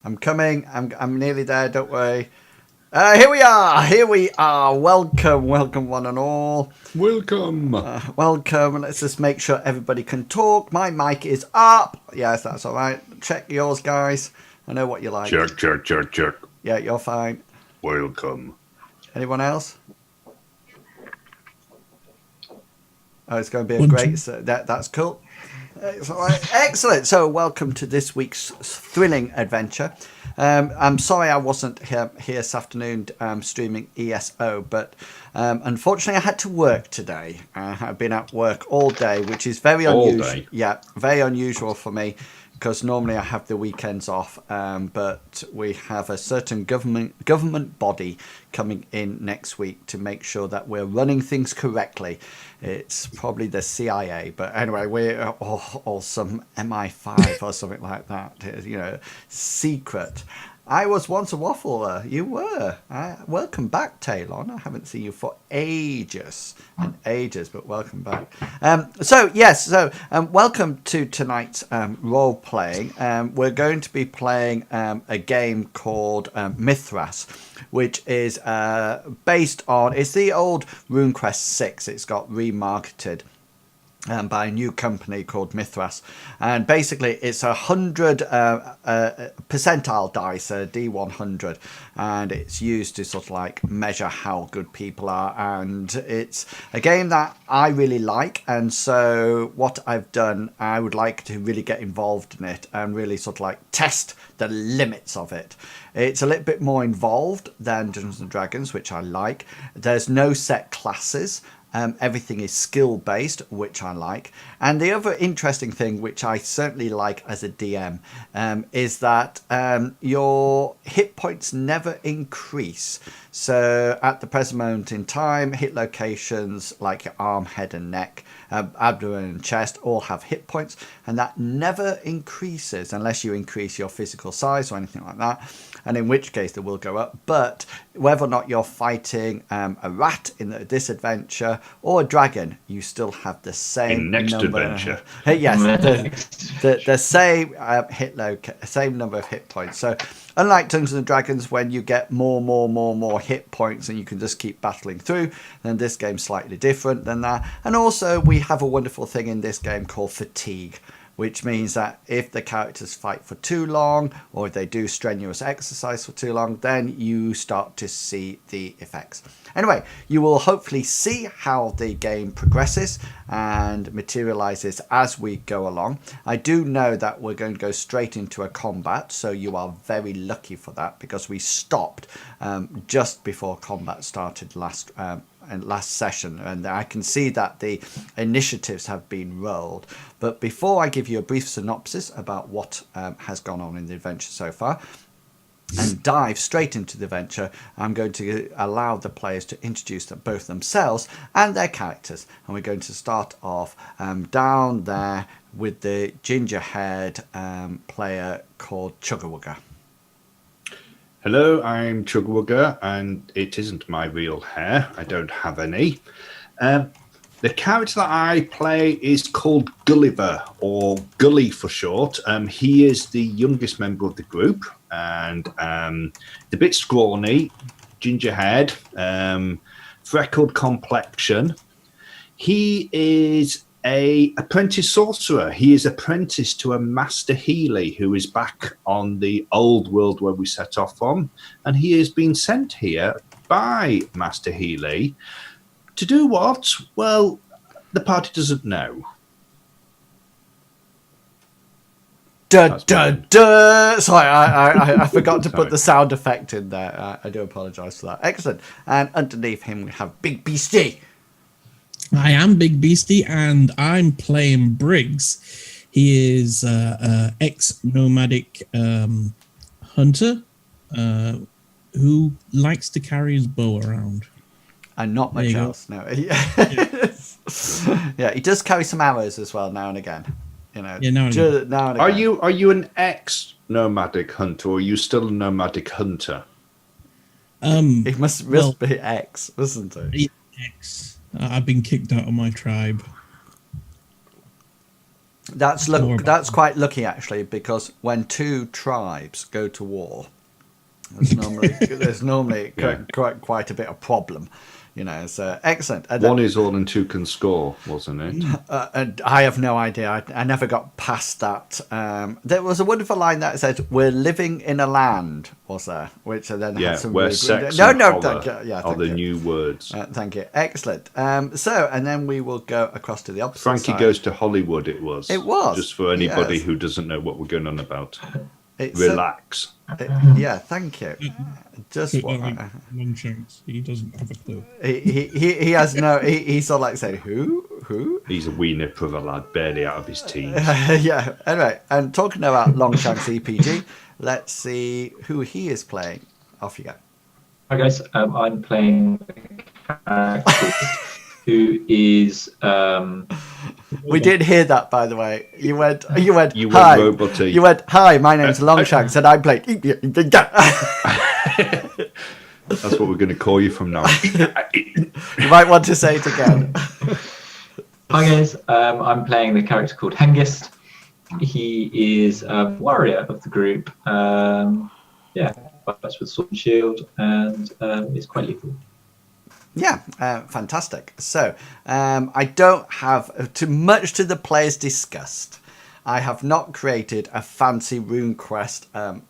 I'm coming. I'm nearly there. Don't worry. Here we are. Here we are. Welcome, welcome, one and all. Welcome. Welcome. Let's just make sure everybody can talk. My mic is up. Yes, that's all right. Check yours, guys. I know what you like. Check. Yeah, you're fine. Welcome. Anyone else? Oh, it's going to be a great. That's cool. Excellent. So, welcome to this week's thrilling adventure. I'm sorry I wasn't here this afternoon streaming ESO, but unfortunately I had to work today. I've been at work all day, which is very unusual. Yeah, very unusual for me because normally I have the weekends off, but we have a certain government body coming in next week to make sure that we're running things correctly. It's probably the CIA, but anyway, we're or some MI5 or something like that. You know, secret. I was once a waffler. You were. Welcome back, Talon. I haven't seen you for ages and ages, but welcome back. Welcome to tonight's role playing. We're going to be playing a game called Mithras, which is based on. It's the old RuneQuest 6. It's got remarketed by a new company called Mithras, and basically it's 100 percentile dice, a D100, and it's used to sort of like measure how good people are, and it's a game that I really like. And so what I've done, I would like to really get involved in it and really sort of like test the limits of it. It's a little bit more involved than Dungeons and Dragons, which I like. There's no set classes. Everything is skill based, which I like. And the other interesting thing, which I certainly like as a DM, is that your hit points never increase. So at the present moment in time, hit locations like your arm, head and neck, abdomen and chest all have hit points, and that never increases unless you increase your physical size or anything like that, and in which case they will go up. But whether or not you're fighting a rat in this adventure or a dragon, you still have the same adventure. Yes, the same number of hit points. So unlike Dungeons and Dragons, when you get more hit points and you can just keep battling through, then this game's slightly different than that. And also we have a wonderful thing in this game called fatigue, which means that if the characters fight for too long or if they do strenuous exercise for too long, then you start to see the effects. Anyway, you will hopefully see how the game progresses and materializes as we go along. I do know that we're going to go straight into a combat, so you are very lucky for that, because we stopped just before combat started last session, and I can see that the initiatives have been rolled. But before I give you a brief synopsis about what has gone on in the adventure so far and dive straight into the adventure, I'm going to allow the players to introduce both themselves and their characters, and we're going to start off down there with the ginger-haired player called Chuggerwugger. Hello, I'm Chuggerwugger, and it isn't my real hair. I don't have any. The character that I play is called Gulliver, or Gully for short. He is the youngest member of the group, and a bit scrawny, ginger-haired, freckled complexion. He is an apprentice sorcerer. He is apprenticed to a Master Healy who is back on the old world where we set off from, and he has been sent here by Master Healy to do what? Well, the party doesn't know. Sorry, I forgot to put the sound effect in there. I do apologise for that. Excellent. And underneath him we have Big Beastie. I am Big Beastie, and I'm playing Briggs. He is ex-nomadic hunter who likes to carry his bow around. And not much else. No. Yeah, he does carry some arrows as well now and again. You know. Yeah, now and again. Are you an ex-nomadic hunter, or are you still a nomadic hunter? He must be ex, wasn't he? Ex. I've been kicked out of my tribe. That's quite lucky actually, because when two tribes go to war, there's normally quite a bit of problem, So excellent. And One is all and two can score, wasn't it? and I have no idea. I never got past that. There was a wonderful line that said, "We're living in a land," was there? Which I then had some where really sex no, and no, collar thank you. Yeah, are thank the you. new words. Thank you. Excellent. And then we will go across to the opposite Frankie side. Goes to Hollywood. It was. Just for anybody who doesn't know what we're going on about. Relax. Yeah, thank you. Just what? Longshanks. He doesn't have a clue. He has no. He's sort of like saying, "Who?" He's a wee nip of a lad, barely out of his teens. Yeah. Anyway, and talking about Longshanks EPG, let's see who he is playing. Off you go. Hi guys, I'm playing a character who is. We did hear that, by the way. You went. You Hi. went roboty. You went. Hi, my name's Longshanks, and I'm playing. That's what we're going to call you from now. You might want to say it again. Hi guys, I'm playing the character called Hengist. He is a warrior of the group. Fights with sword and shield, and is quite lethal. Yeah, fantastic. So I don't have too much to the players discussed. I have not created a fancy RuneQuest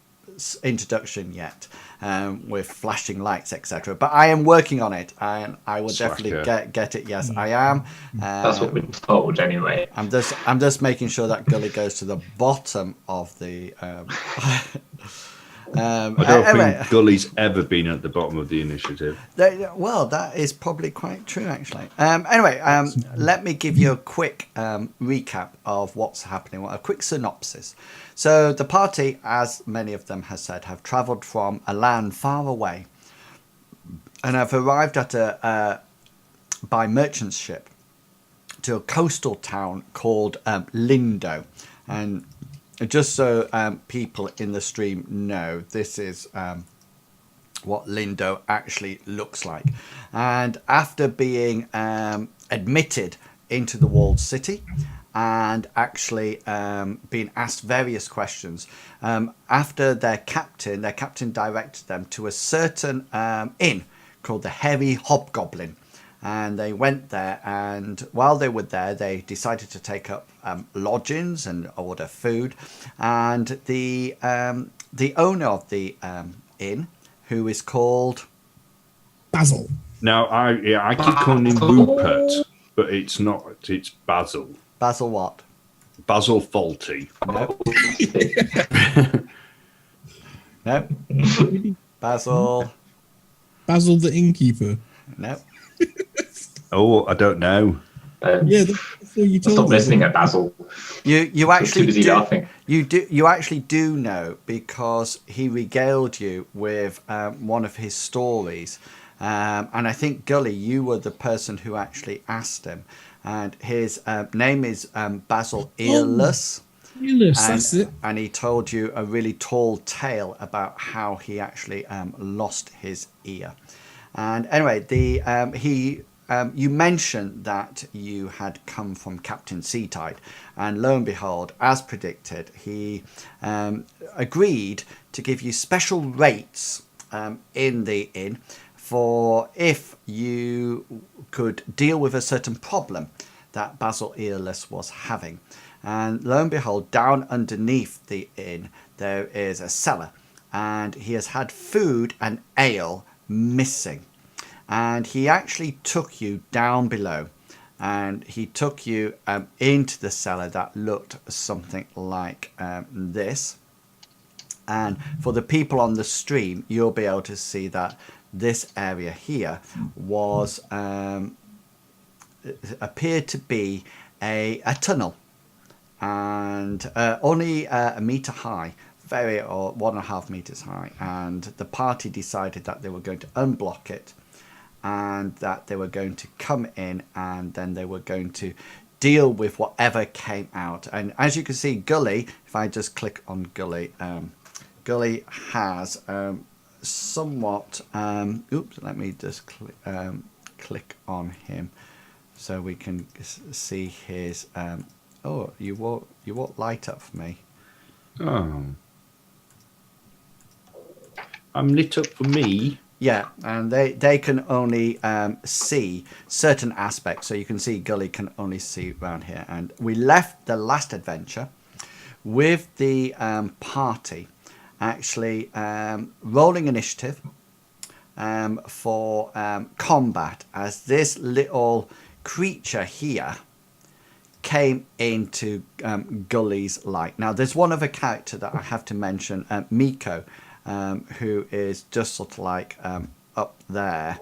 introduction yet with flashing lights, etc. But I am working on it, and I will definitely get it. Yes, I am. That's what we're told, anyway. I'm just making sure that Gully goes to the bottom of the. I don't think Gully's ever been at the bottom of the initiative. Well, that is probably quite true, actually. Anyway, let me give you a quick recap of what's happening, a quick synopsis. So the party, as many of them have said, have travelled from a land far away and have arrived at by merchant ship to a coastal town called Lindowe. And just so people in the stream know, this is what Lindowe actually looks like. And after being admitted into the walled city and actually being asked various questions, after their captain directed them to a certain inn called the Hairy Hobgoblin. And they went there, and while they were there, they decided to take up lodgings and order food. And the owner of the inn, who is called Basil. Now, I keep calling him Rupert, but it's not. It's Basil. Basil what? Basil Faulty. No. No. Basil. Basil the innkeeper. No. Oh, I don't know. Yeah, that's what you told Stop me. listening at Basil. You actually busy laughing. You actually do know, because he regaled you with one of his stories, and I think Gully, you were the person who actually asked him, and his name is Basil Earless. Earless, that's it. And he told you a really tall tale about how he actually lost his ear. And anyway, you mentioned that you had come from Captain Seatide, and lo and behold, as predicted, he agreed to give you special rates in the inn for if you could deal with a certain problem that Basil Earless was having. And lo and behold, down underneath the inn, there is a cellar, and he has had food and ale missing. And he actually took you down below, and he took you into the cellar that looked something like this. And for the people on the stream, you'll be able to see that this area here was appeared to be a tunnel, and only a meter high, or 1.5 meters high. And the party decided that they were going to unblock it, and that they were going to come in, and then they were going to deal with whatever came out. And as you can see, Gully, if I just click on Gully, Gully has somewhat let me just click on him so we can see his Oh, you won't light up for me. Oh. I'm lit up for me. Yeah, and they can only see certain aspects. So you can see Gully can only see around here. And we left the last adventure with the party actually rolling initiative for combat as this little creature here came into Gully's light. Now, there's one other character that I have to mention, Miko, who is just sort of like up there.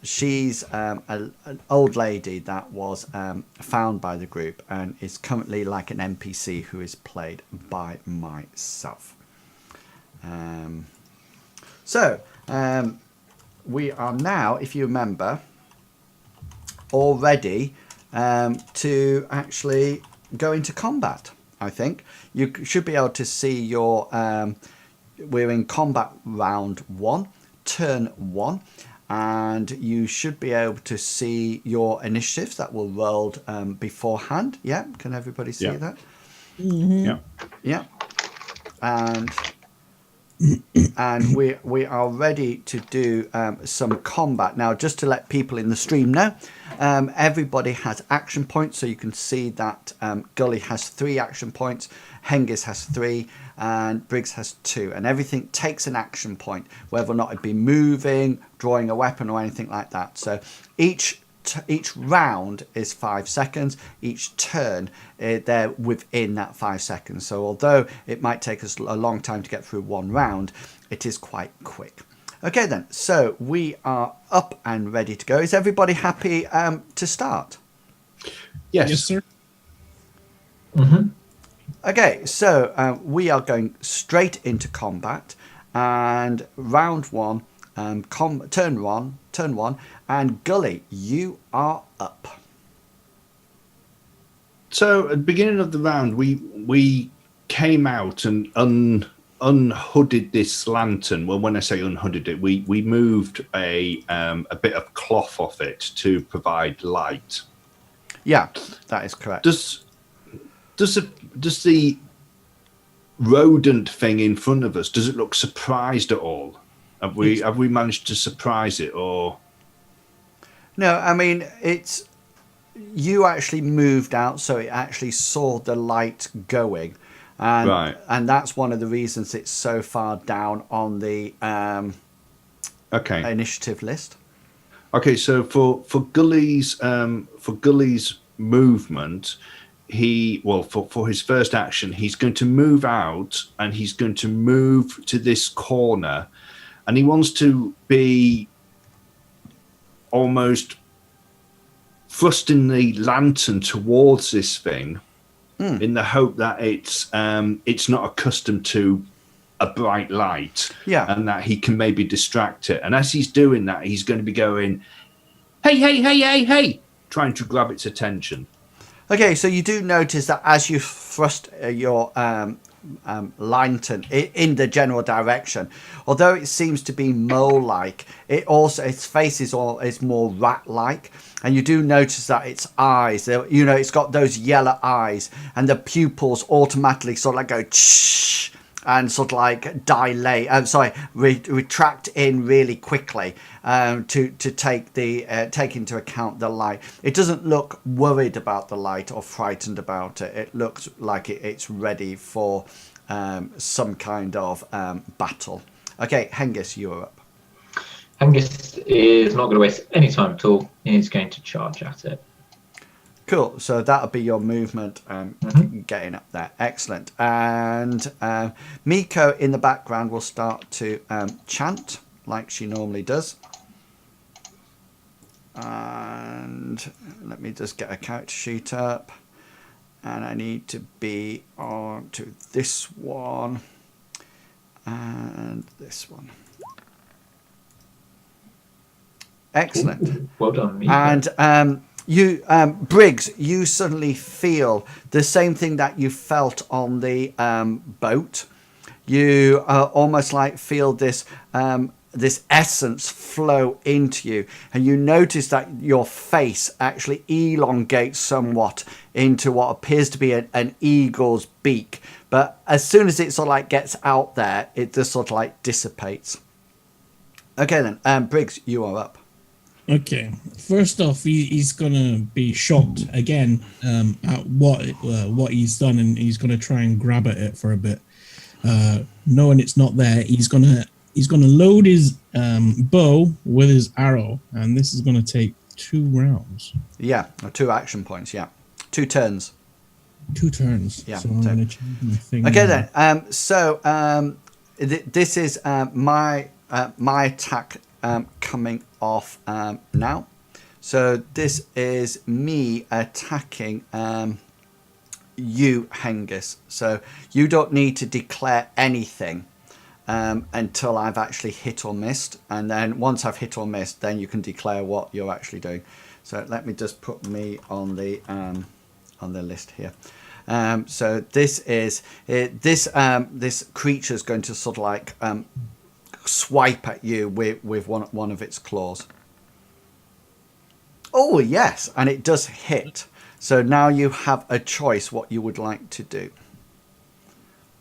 She's an old lady that was found by the group and is currently like an NPC who is played by myself. So we are now, if you remember, all ready to actually go into combat. I think you should be able to see your we're in combat round 1, turn 1, and you should be able to see your initiatives that were rolled beforehand. Yeah, can everybody see that? Yeah. Yeah. And we are ready to do some combat. Now, just to let people in the stream know, everybody has action points, so you can see that Gully has 3 action points, Hengist has 3, and Briggs has 2, and everything takes an action point, whether or not it be moving, drawing a weapon, or anything like that. So each round is 5 seconds. Each turn, they're within that 5 seconds. So although it might take us a long time to get through one round, it is quite quick. Okay then, so we are up and ready to go. Is everybody happy to start? Yes. Yes, sir. Mm-hmm. Okay, so we are going straight into combat, and round 1, turn 1, and Gully, you are up. So at the beginning of the round, we came out and unhooded this lantern. Well, when I say unhooded it, we moved a bit of cloth off it to provide light. Yeah, that is correct. Does the rodent thing in front of us, does it look surprised at all? Have we managed to surprise it, or? No, I mean, it's you actually moved out, so it actually saw the light going, and Right. and that's one of the reasons it's so far down on the Okay. initiative list. Okay, so for Gully's movement, for his first action, he's going to move out and he's going to move to this corner, and he wants to be almost thrusting the lantern towards this thing in the hope that it's not accustomed to a bright light, and that he can maybe distract it. And as he's doing that, he's going to be going, hey, hey, hey, hey, hey, trying to grab its attention. Okay, so you do notice that as you thrust your lantern in the general direction, although it seems to be mole-like, its face is more rat-like, and you do notice that its eyes, it's got those yellow eyes, and the pupils automatically sort of like go shh, and sort of like dilate. Retract in really quickly to take into account the light. It doesn't look worried about the light or frightened about it. It looks like it's ready for some kind of battle. Okay, Hengist, you're up. Hengist is not going to waste any time at all. He's going to charge at it. Cool. So that'll be your movement getting up there. Excellent. And Miko in the background will start to chant like she normally does. And let me just get a character sheet up. And I need to be on to this one and this one. Excellent. Well done, Miko. And you, Briggs, you suddenly feel the same thing that you felt on the boat. You almost like feel this this essence flow into you, and you notice that your face actually elongates somewhat into what appears to be an eagle's beak. But as soon as it sort of like gets out there, it just sort of like dissipates. Okay then, Briggs, you are up. Okay. First off, he's gonna be shocked again at what he's done, and he's gonna try and grab at it for a bit. Knowing it's not there, he's gonna load his bow with his arrow, and this is gonna take 2 rounds. Yeah, or 2 action points. Yeah, 2 turns. 2 turns. Yeah. So I'm gonna change my thing. Okay now. then. This is my attack coming off now. So this is me attacking you, Hengist. So you don't need to declare anything until I've actually hit or missed, and then once I've hit or missed, then you can declare what you're actually doing. So let me just put me on the list here. So this is this creature is going to sort of like swipe at you with one of its claws. Oh yes, and it does hit. So now you have a choice what you would like to do.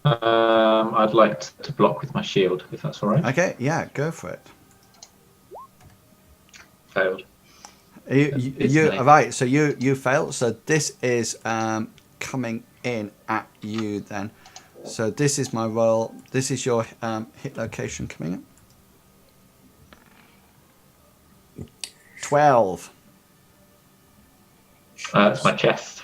I'd like to block with my shield, if that's all right. Okay, yeah, go for it. Failed. You right? So you failed. So this is coming in at you then. So this is my roll. This is your hit location coming in. 12. It's my chest.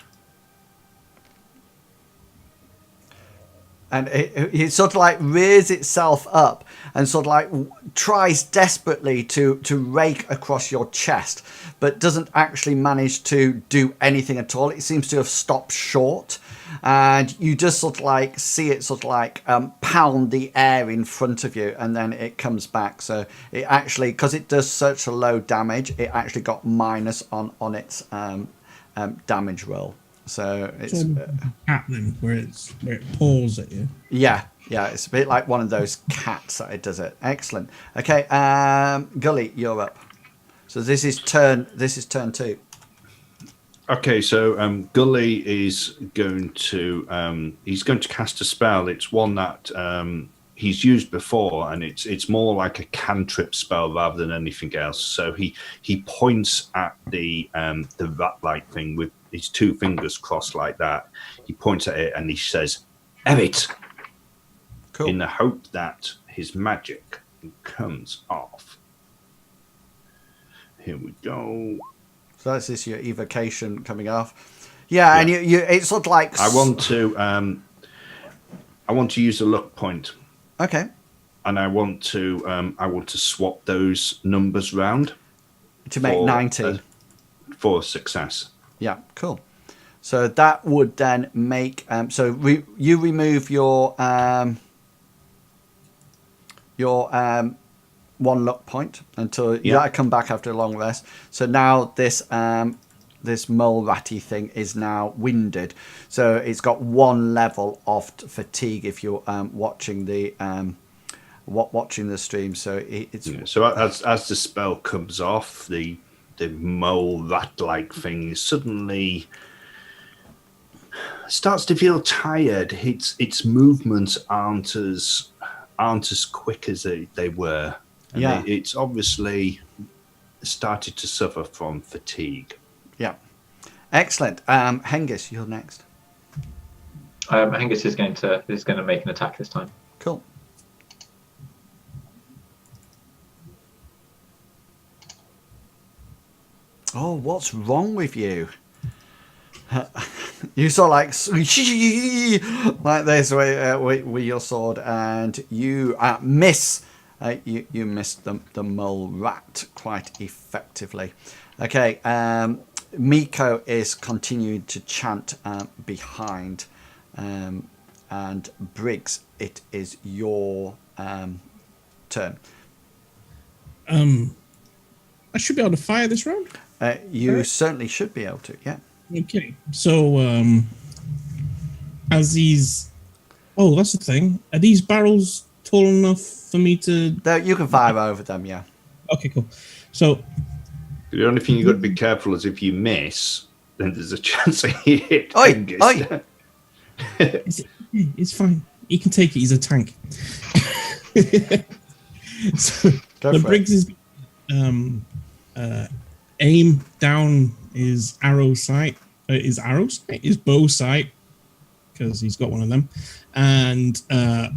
And it sort of like rears itself up and sort of like tries desperately to rake across your chest, but doesn't actually manage to do anything at all. It seems to have stopped short, and you just sort of like see it sort of like pound the air in front of you, and then it comes back. So it actually, because it does such a low damage, it actually got minus on its damage roll. So it's happening where it paws at you. yeah, it's a bit like one of those cats that it does it. Excellent. Okay, Gully, you're up. So this is turn 2. Okay, so Gully is going to he's going to cast a spell. It's one that he's used before, and it's more like a cantrip spell rather than anything else. So he points at the rat-like thing with his 2 fingers crossed like that. He points at it and he says, "Erit," Cool. in the hope that his magic comes off. Here we go. So that's this your evocation coming off. Yeah, and you it's sort of like I want to use a luck point. Okay. And I want to swap those numbers round To make 90. For success. Yeah, cool. So that would then make you remove your 1 luck point until you gotta come back after a long rest. So now this mole ratty thing is now winded. So it's got 1 level of fatigue if you're watching the stream. So it's so as the spell comes off, the mole rat-like thing suddenly starts to feel tired. Its movements aren't as quick as they were. And it's obviously started to suffer from fatigue. Yeah, excellent. Hengist, you're next. Hengist is going to make an attack this time. Cool. Oh, what's wrong with you? You saw like this with your sword, and you miss. You missed the mole rat quite effectively. Okay, Miko is continuing to chant behind, and Briggs, it is your turn. I should be able to fire this round. You certainly should be able to. Yeah. Okay, so as these, that's the thing. Are these barrels tall enough for me to? You can fire over them, yeah. Okay, cool. So The only thing you've got to be careful is if you miss, then there's a chance that you hit Oi, Hengist. oi. it's fine. He can take it. He's a tank. So Go the for Briggs is aim down his arrow sight. His bow sight, because he's got one of them, and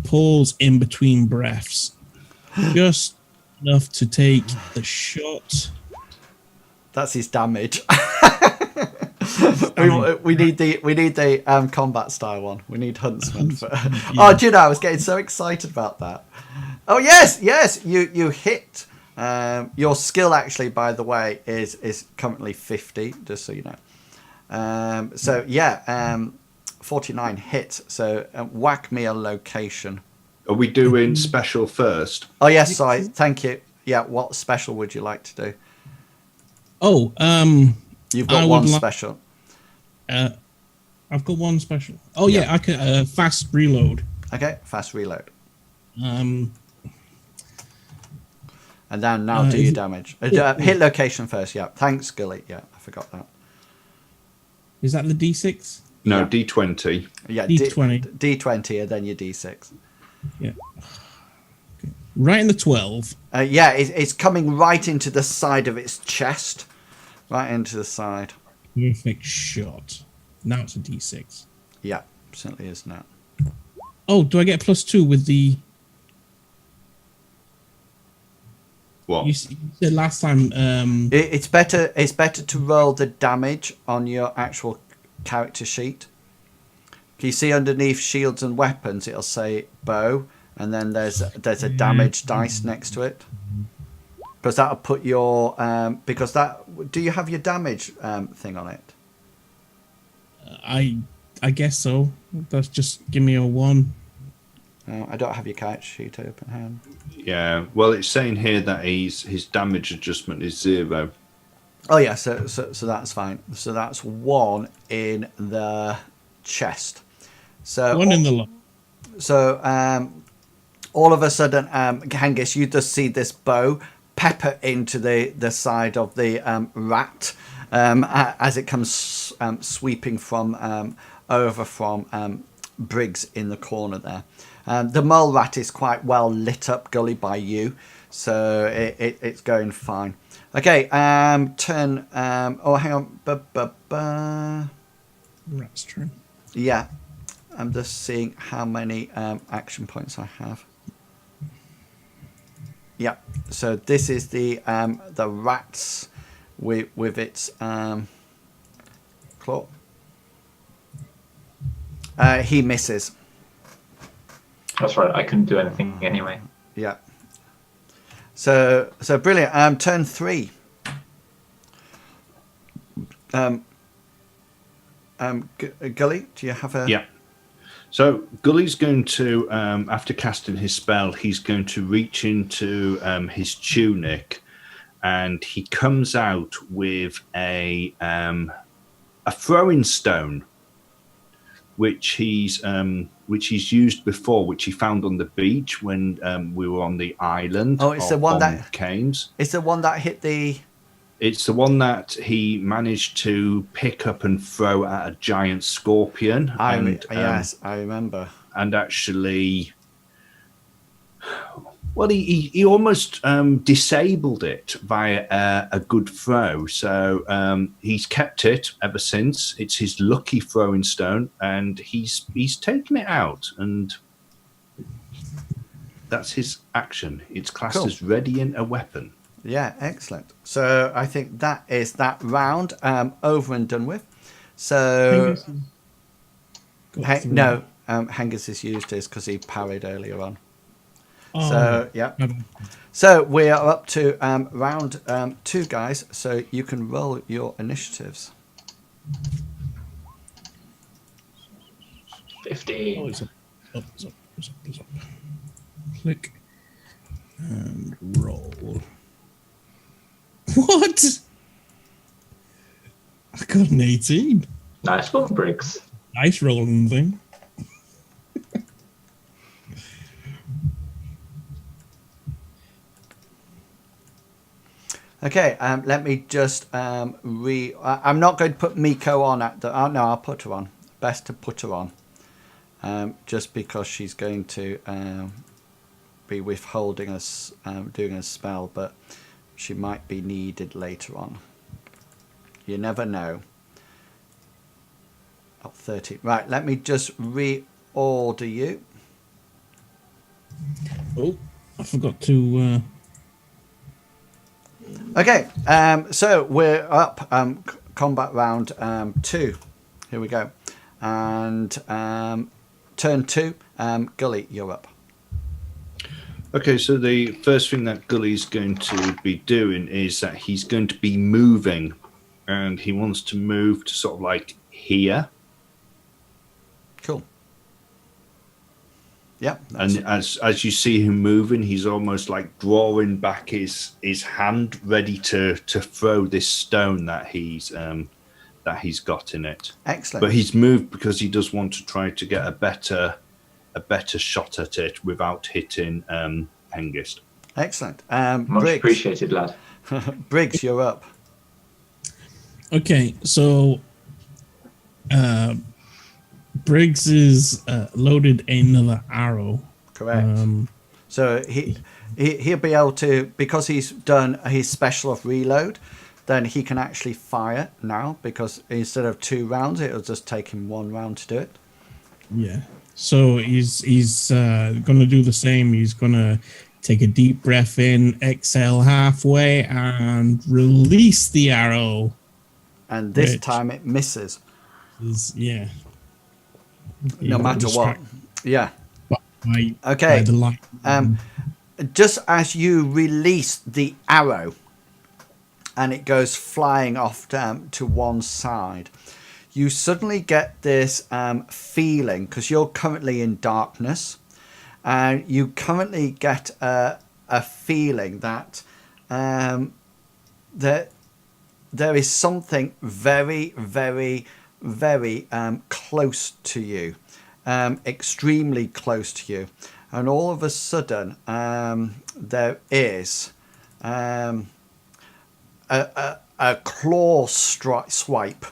pulls in between breaths, just enough to take the shot. That's his damage. we need the combat style one. We need huntsman. Yeah. Oh, do you know? I was getting so excited about that. Oh yes, you hit. Your skill actually, by the way, is currently 50. Just so you know. 49 hits. So whack me a location. Are we doing special first? Oh yes, sorry. Thank you. Yeah, what special would you like to do? Oh, You've got one special. I've got one special. Oh yeah, I can fast reload. Okay, fast reload. Um, And then now do your damage. Hit location first, yeah. Thanks, Gully. Yeah, I forgot that. is that the D6? No, Yeah. D20. Yeah, D20. D20 and then your D6. Yeah. Okay. Right in the 12. It's coming right into the side of its chest. Right into the side. Perfect shot. Now it's a D6. Yeah, certainly is now. Oh, do I get +2 with the? What? You said last time. It's better to roll the damage on your actual character sheet. Can you see underneath shields and weapons it'll say bow, and then there's a damage dice next to it? Because that'll put your do you have your damage thing on it? I guess so. That's just give me a 1. I don't have your character sheet open. Hang on. Yeah. Well, it's saying here that his damage adjustment is 0. Oh yeah, so that's fine. So that's 1 in the chest. So 1 in the lung. So all of a sudden, Hengist, you just see this bow pepper into the side of the rat as it comes sweeping from over from Briggs in the corner there. The mole rat is quite well lit up, Gully, by you, so it's going fine. Okay, turn. Oh, hang on. Rat's turn. Yeah, I'm just seeing how many action points I have. Yeah, so this is the rats with its claw. He misses. That's right. I couldn't do anything anyway. Yeah. So brilliant. Turn 3. Gully, do you have a? Yeah. So Gully's going to, after casting his spell, he's going to reach into his tunic, and he comes out with a throwing stone, which he's used before, which he found on the beach when we were on the island. Oh, it's the one that Canes. It's the one that hit the. It's the one that he managed to pick up and throw at a giant scorpion. Yes, I remember. And actually, well, he almost disabled it via a good throw. So he's kept it ever since. It's his lucky throwing stone, and he's taken it out, and that's his action. It's classed as readying a weapon. Yeah, excellent. So I think that is that round over and done with. So Hengist has used his because he parried earlier on. Oh, so yeah. So we are up to round 2, guys. So you can roll your initiatives. 15. Oh, it's up. Click and roll. What? I got an 18. Nice one, Briggs. Nice rolling thing. Okay, let me just I'm not going to put Miko on at the. Oh no, I'll put her on. Best to put her on, just because she's going to be withholding us doing a spell, but she might be needed later on. You never know. Oh, 30. Right, let me just reorder you. Oh, I forgot to. Okay, so we're up. Combat round 2. Here we go. And turn 2. Gully, you're up. Okay, so the first thing that Gully's going to be doing is that he's going to be moving, and he wants to move to sort of like here. Cool. Yeah. And as you see him moving, he's almost like drawing back his hand, ready to throw this stone that he's got in it. Excellent. But he's moved because he does want to try to get a better shot at it without hitting Hengist. Excellent. Much Briggs. appreciated, lad. Briggs, you're up. Okay, so Briggs is loaded another arrow. Correct. So he'll be able to, because he's done his special of reload, then he can actually fire now, because instead of 2 rounds, it'll just take him 1 round to do it. Yeah. So he's gonna do the same. He's gonna take a deep breath in, exhale halfway, and release the arrow. And this Which time it misses. Yeah. No matter what. Yeah. By Okay. the light. Just as you release the arrow and it goes flying off to one side, you suddenly get this feeling, because you're currently in darkness, and you currently get a feeling that that there is something very, very, very close to you, extremely close to you. And all of a sudden, there is a claw swipe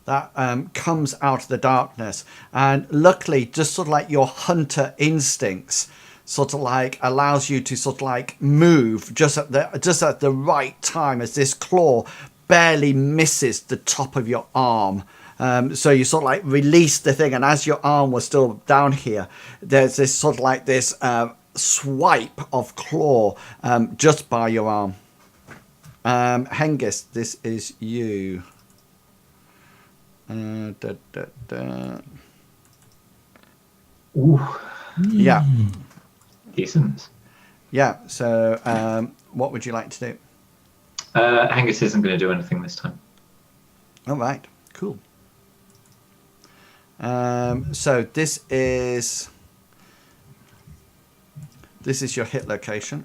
that comes out of the darkness. And luckily, just sort of like your hunter instincts sort of like allows you to sort of like move just at the right time as this claw barely misses the top of your arm. So you sort of like release the thing, and as your arm was still down here, there's this sort of like this swipe of claw just by your arm. Hengist, this is you. Ooh. Yeah. Decent. Yeah, so what would you like to do? Hengist isn't going to do anything this time. All right, cool. So this is your hit location.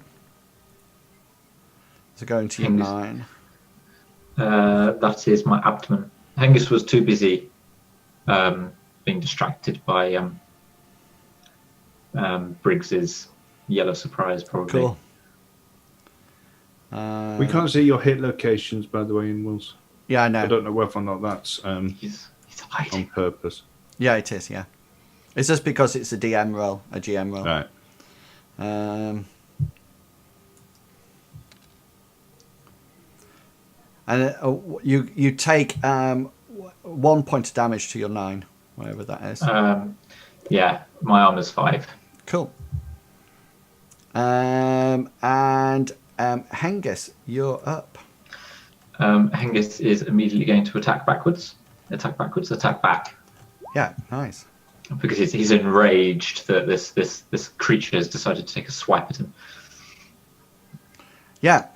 So go into your 9. That is my abdomen. Hengist was too busy being distracted by Briggs's yellow surprise, probably. Cool. We can't see your hit locations, by the way, in Wills. Yeah, I know. I don't know whether or not that's He's on hiding. purpose. Yeah, it is. Yeah, it's just because it's a DM roll, a GM roll. Right. And you take 1 point of damage to your 9, whatever that is. Yeah, my armor's 5. Cool. And Hengist, you're up. Hengist is immediately going to attack backwards, attack back, Yeah, nice. because he's enraged that this creature has decided to take a swipe at him. Yeah.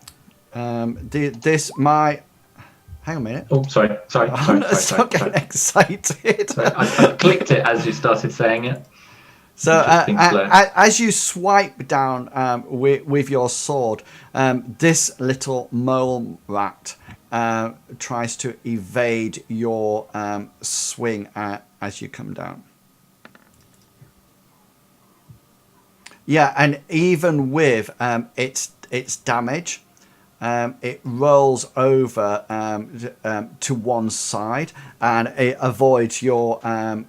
Hang on a minute. Oh, sorry. Stop getting excited. Sorry, I clicked it as you started saying it. So as you swipe down with your sword, this little mole rat tries to evade your swing as you come down. Yeah, and even with its damage, it rolls over to one side and it avoids your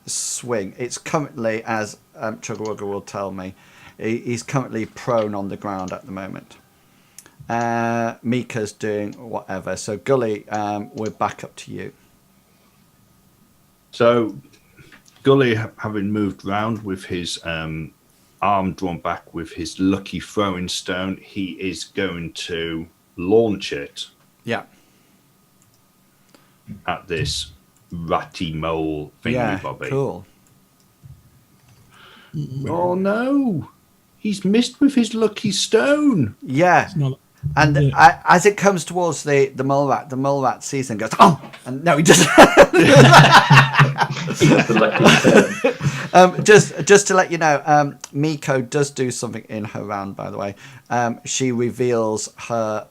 swing. It's currently, as Chugwugger will tell me, he's currently prone on the ground at the moment. Mika's doing whatever. So Gully, we're back up to you. So Gully, having moved round with his arm drawn back with his lucky throwing stone, he is going to launch it at this ratty mole thingy bobby. Cool. Oh no, he's missed with his lucky stone. Yeah. And as it comes towards the mole rat sees and goes, oh, and no, he doesn't. Just to let you know, Miko does do something in her round, by the way. She reveals her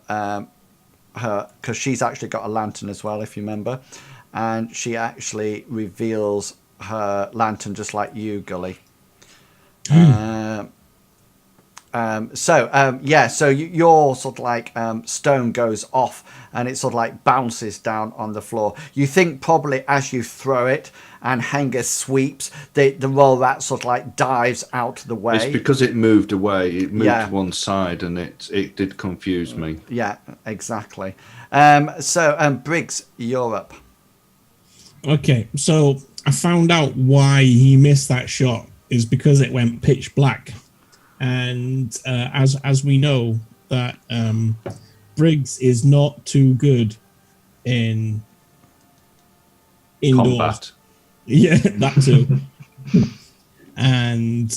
because she's actually got a lantern as well, if you remember, and she actually reveals her lantern just like you, Gully. So your sort of like stone goes off and it sort of like bounces down on the floor. You think probably as you throw it and Hengist sweeps, the MoleRat sort of like dives out of the way. It's because it moved away. It moved to one side and it did confuse me. Yeah, exactly. Briggs, you're up. Okay, so I found out why he missed that shot is because it went pitch black. And as we know that Briggs is not too good in indoors. Combat. Yeah, that too. And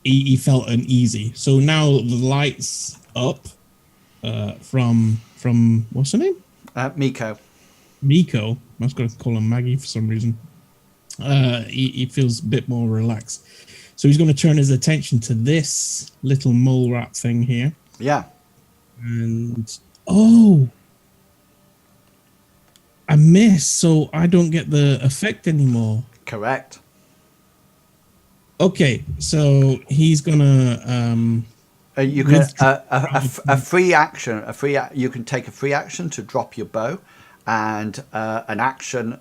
he felt uneasy. So now the lights up from what's her name? Miko. Miko. I was going to call him Maggie for some reason. He feels a bit more relaxed. So he's going to turn his attention to this little mole rat thing here. Yeah. And, I missed, so I don't get the effect anymore. Correct. Okay, so he's going to... you can a free action. You can take a free action to drop your bow, and an action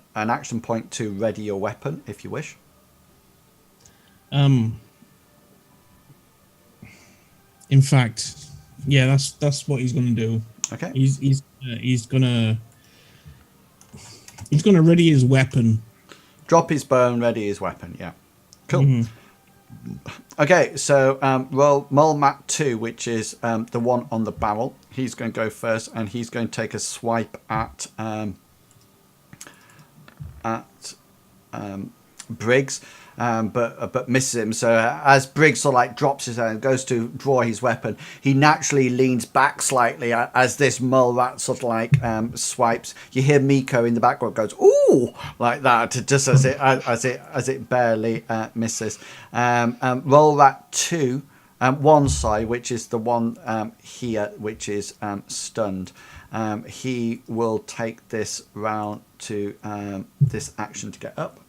point to ready your weapon if you wish. In fact, yeah, that's what he's gonna do. Okay. He's gonna ready his weapon. Drop his bow and ready his weapon. Yeah. Cool. Mm-hmm. Okay, so roll MoleRat 2, which is the one on the barrel. He's going to go first, and he's going to take a swipe at Briggs, but misses him. So as Briggs sort of like drops his hand and goes to draw his weapon, he naturally leans back slightly as this MoleRat sort of like swipes. You hear Miko in the background goes "ooh" like that, just as it barely misses. MoleRat 2, one side, which is the one here, which is stunned. He will take this round to this action to get up.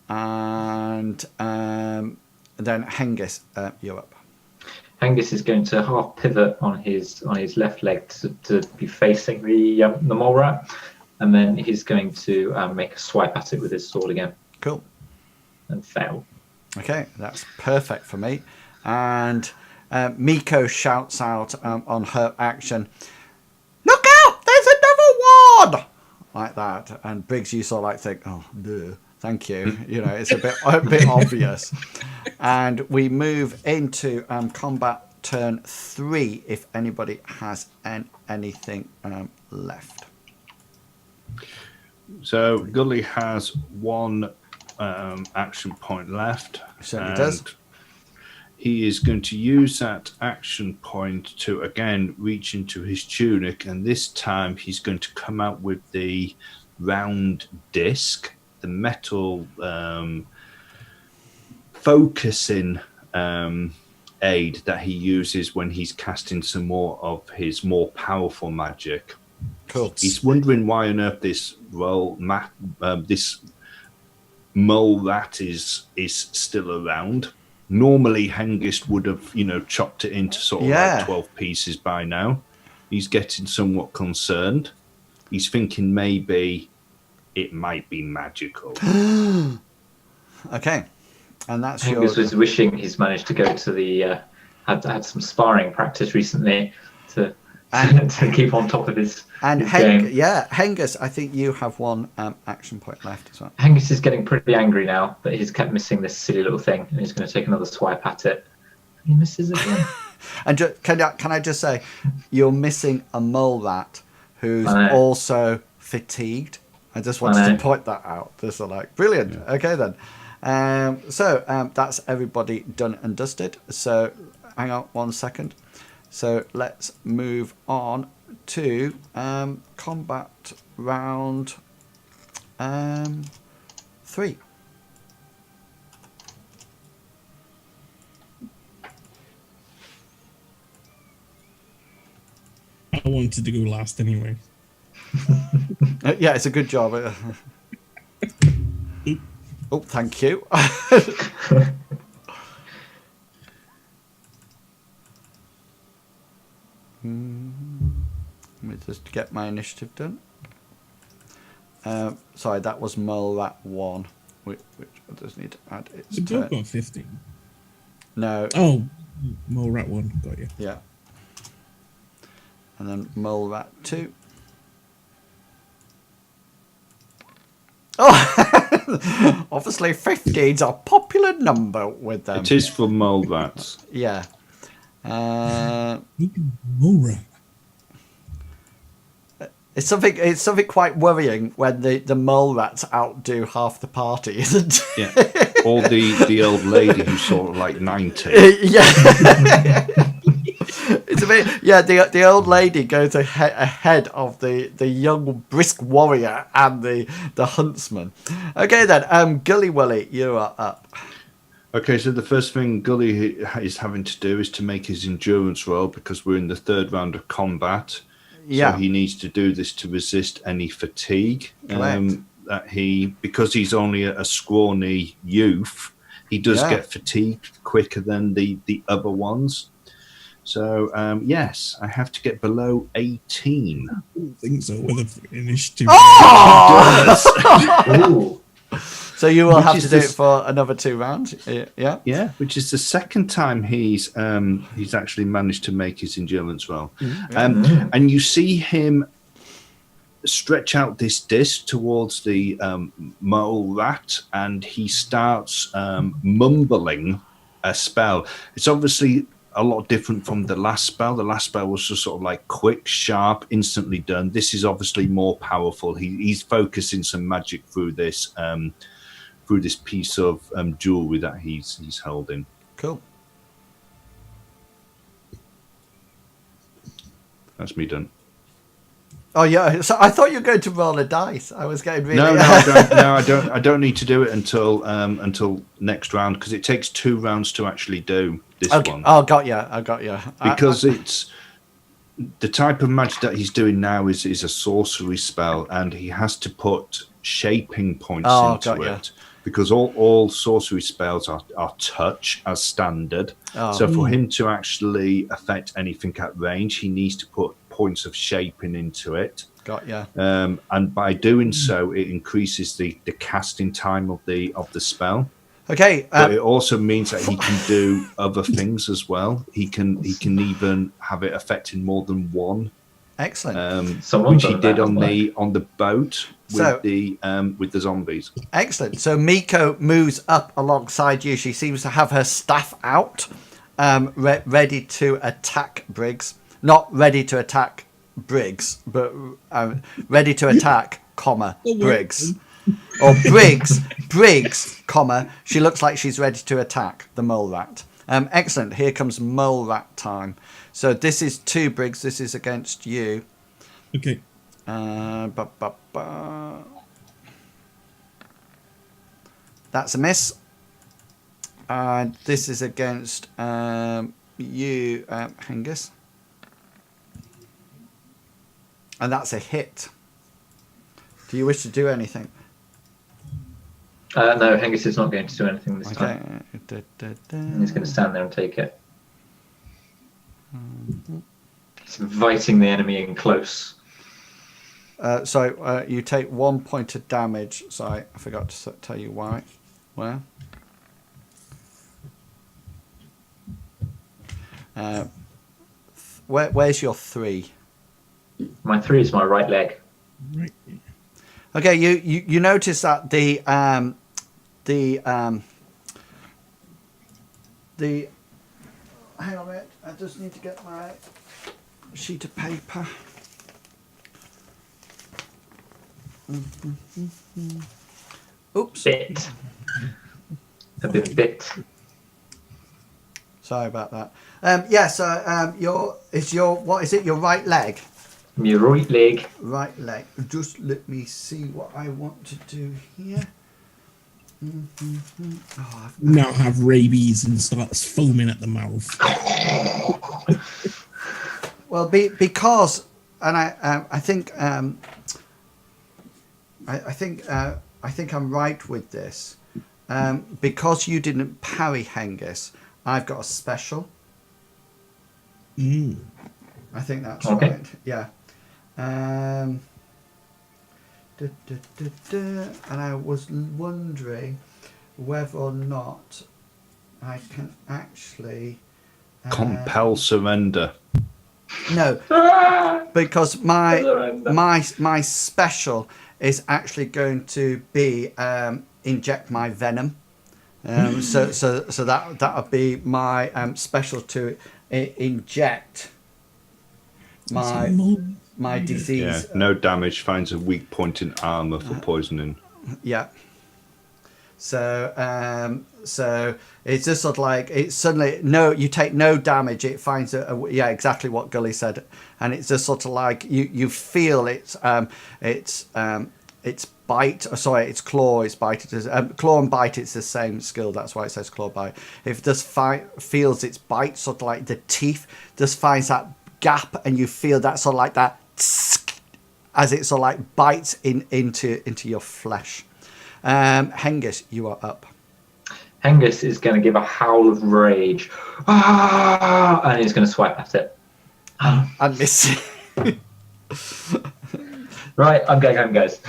And then Hengist, you're up. Hengist is going to half pivot on his left leg to be facing the mole rat, and then he's going to make a swipe at it with his sword again. Cool. And fail. Okay, that's perfect for me. And Miko shouts out on her action, "Look out! There's another one!" Like that. And Briggs, you sort of like think, "Oh, duh. Thank you." You know, it's a bit obvious. And we move into combat turn 3 if anybody has anything left. So Gully has one action point left. Certainly does. He is going to use that action point to again reach into his tunic, and this time he's going to come out with the round disc, the metal focusing aid that he uses when he's casting some more of his more powerful magic. Cool. He's wondering why on earth this this mole rat is still around. Normally, Hengist would have, chopped it into sort of Yeah. like 12 pieces by now. He's getting somewhat concerned. He's thinking maybe it might be magical. Okay. And that's Hengist was wishing he's managed to go to the had some sparring practice recently to to keep on top of his game. Hengist, I think you have one action point left as well. Hengist is getting pretty angry now that he's kept missing this silly little thing, and he's going to take another swipe at it. He misses again. And can I just say, you're missing a mole rat who's also fatigued. I just wanted to point that out. Just like, brilliant. Yeah. Okay then. So that's everybody done and dusted. So hang on 1 second. So let's move on to combat round 3. I wanted to go last anyway. Yeah, it's a good job. Oh, thank you. Let me just get my initiative done. Sorry, that was MoleRat 1, which I just need to add its We turn. both got 15. No. Oh, MoleRat 1, got you. Yeah. And then MoleRat 2. Oh, obviously 15's a popular number with them. It is for MoleRats. Yeah. MoleRat. It's something quite worrying when the mole rats outdo half the party, isn't it? Yeah. Or the old lady who's sort of like 90. Yeah. It's a bit, yeah, the old lady goes ahead of the young brisk warrior and the huntsman. Okay then, Gully Willy, you are up. Okay, so the first thing Gully is having to do is to make his endurance roll because we're in the 3rd round of combat. Yeah. So he needs to do this to resist any fatigue. Correct. Because he's only a scrawny youth, he does get fatigued quicker than the other ones. So, yes, I have to get below 18. I don't think so with an initiative. Oh! So you will have to do it for another 2 rounds. Yeah. Yeah, which is the second time he's actually managed to make his endurance roll. And you see him stretch out this disc towards the mole rat, and he starts mumbling a spell. It's obviously a lot different from the last spell. The last spell was just sort of like quick, sharp, instantly done. This is obviously more powerful. He's focusing some magic through this piece of jewelry that he's holding. Cool. That's me done. Oh yeah, so I thought you were going to roll a dice. I was getting really. No, I don't need to do it until next round because it takes 2 rounds to actually do this one. Oh, got you. I got you. Because it's the type of magic that he's doing now is a sorcery spell, and he has to put shaping points into it. Because all sorcery spells are touch as standard. So for him to actually affect anything at range, he needs to put points of shaping into it. Got ya. And by doing so, it increases the casting time of the spell. Okay. But it also means that he can do other things as well. He can even have it affecting more than one. Excellent. Which he did on the boat with the zombies. Excellent. So Miko moves up alongside you. She seems to have her staff out, ready to attack Briggs. Not ready to attack Briggs, but ready to attack, Briggs. Or Briggs, she looks like she's ready to attack the mole rat. Excellent. Here comes mole rat time. So this is 2 Briggs. This is against you. Okay. That's a miss. This is against you, Hengist. And that's a hit. Do you wish to do anything? No, Hengist is not going to do anything this time. And he's going to stand there and take it. He's inviting the enemy in close. So you take 1 point of damage. Sorry, I forgot to tell you why. Where? Where's your 3? My 3 is my right leg. Right. Okay, you notice that the hang on a minute, I just need to get my sheet of paper. Oops. Bit. A bit. Sorry about that. What is it? Your right leg. My right leg. Right leg. Just let me see what I want to do here. Oh, Now have rabies and starts foaming at the mouth. well, because, and I think I think I'm right with this. Because you didn't parry Hengist, I've got a special. Mm. I think that's Okay. right. Yeah. And I was wondering whether or not I can actually Compel surrender. No, because my special is actually going to be inject my venom. So that would be my special to inject my disease. Yeah, no damage, finds a weak point in armor for poisoning. Yeah. So it's just sort of like it's suddenly you take no damage. It finds exactly what Gully said, and it's just sort of like you feel its bite. Sorry, its claw is bite. Claw and bite. It's the same skill. That's why it says claw bite. If it just feels its bite, sort of like the teeth, just finds that gap, and you feel that sort of like that as it sort of like bites into your flesh. Hengist, you are up. Hengist is going to give a howl of rage. Ah! And he's going to swipe at it. And miss. Right, I'm going home, guys.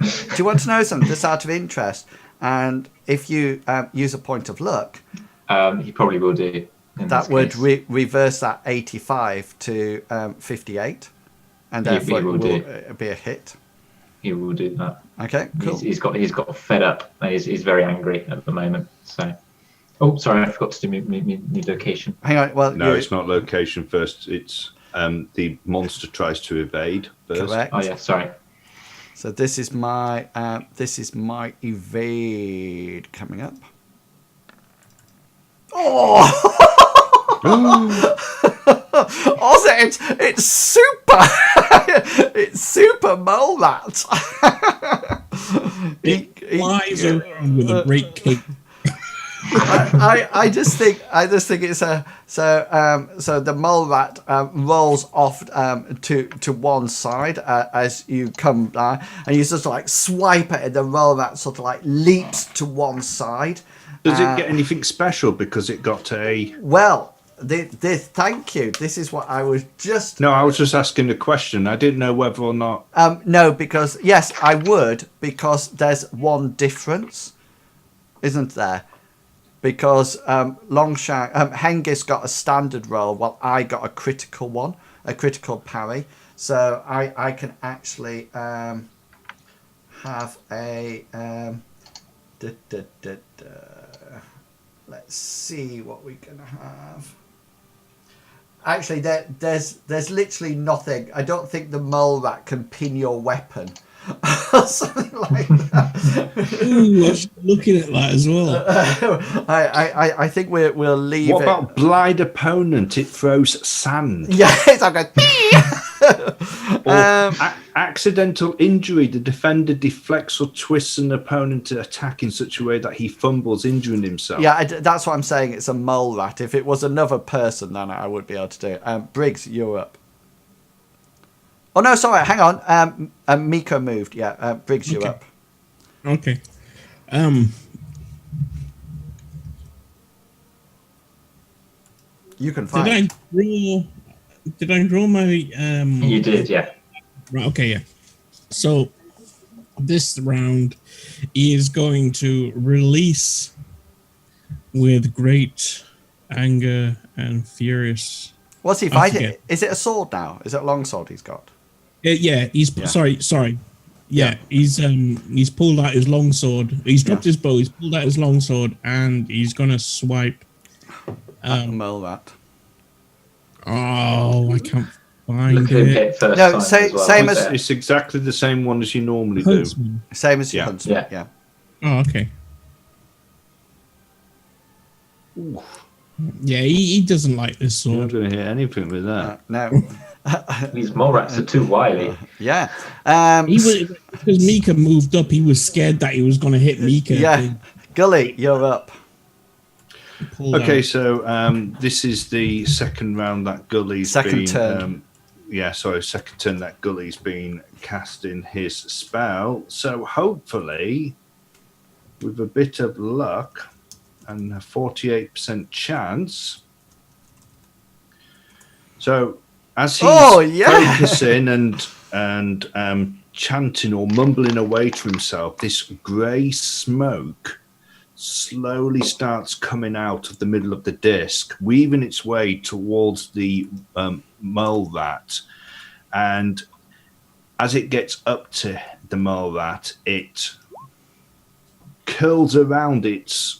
Do you want to know something just out of interest? And if you use a point of luck, He probably will do. that would reverse that 85 to 58, and therefore it will be a hit. He will do that. Okay, cool. He's got fed up. He's very angry at the moment. So, oh, sorry, I forgot to do my location. Hang on. Well, No, it's not location first. It's the monster tries to evade first. correct. Oh yeah, sorry. So this is my evade coming up. Oh! Also, it's super. It's super MoleRats. It flies around with a great cape. I just think it's so the MoleRat rolls off to one side as you come down, and you just like swipe at it. The MoleRat sort of like leaps to one side. Does it get anything special because it got a... Well, thank you. This is what I was just... No, I was just asking a question. I didn't know whether or not... No, because... Yes, I would, because there's one difference, isn't there? Because Longshank... Hengist got a standard roll, while I got a critical one, a critical parry. So I can actually have a... Let's see what we can have. Actually, there's literally nothing. I don't think the MoleRat can pin your weapon. Something like that. Ooh, I was looking at that as well. I think we'll leave it. What about blind opponent? It throws sand. Yeah, it's like Or accidental injury. The defender deflects or twists an opponent to attack in such a way that he fumbles, injuring himself. Yeah, that's what I'm saying. It's a MoleRat. If it was another person, then I would be able to do it. Briggs, you're up. Oh no, sorry. Hang on. Miko moved. Yeah, Briggs, you're up. Okay. You can Did fight. I draw? Did I draw my? You did, yeah. Right. Okay. Yeah. So this round he is going to release with great anger and furious. What's he I fighting? forget. Is it a sword now? Is it a long sword he's got? Yeah. He's Yeah. sorry. Yeah. Yeah. He's pulled out his long sword. He's dropped Yeah. his bow. He's pulled out his long sword, and he's gonna swipe. At the MoleRat. Oh, I can't find Look at him it. hit first No, time say- as well. same Was as- it? It's exactly the same one as you normally do. Huntsman. Same as your Yeah. huntsman. Yeah. Yeah. Oh, okay. Yeah, he doesn't like this You're not sword. going to hit anything with that. No. These MoleRats are too wily. Yeah. He was because Mika moved up. He was scared that he was going to hit Mika. Yeah. Gully, you're up. He pulled Okay, out. so this is the second round that Gully's Second been. turn. Second turn that Gully's been casting his spell. So hopefully, with a bit of luck and a 48% chance. So as he's focusing and chanting or mumbling away to himself, this grey smoke slowly starts coming out of the middle of the disc, weaving its way towards the mole rat. And as it gets up to the mole rat, it curls around its...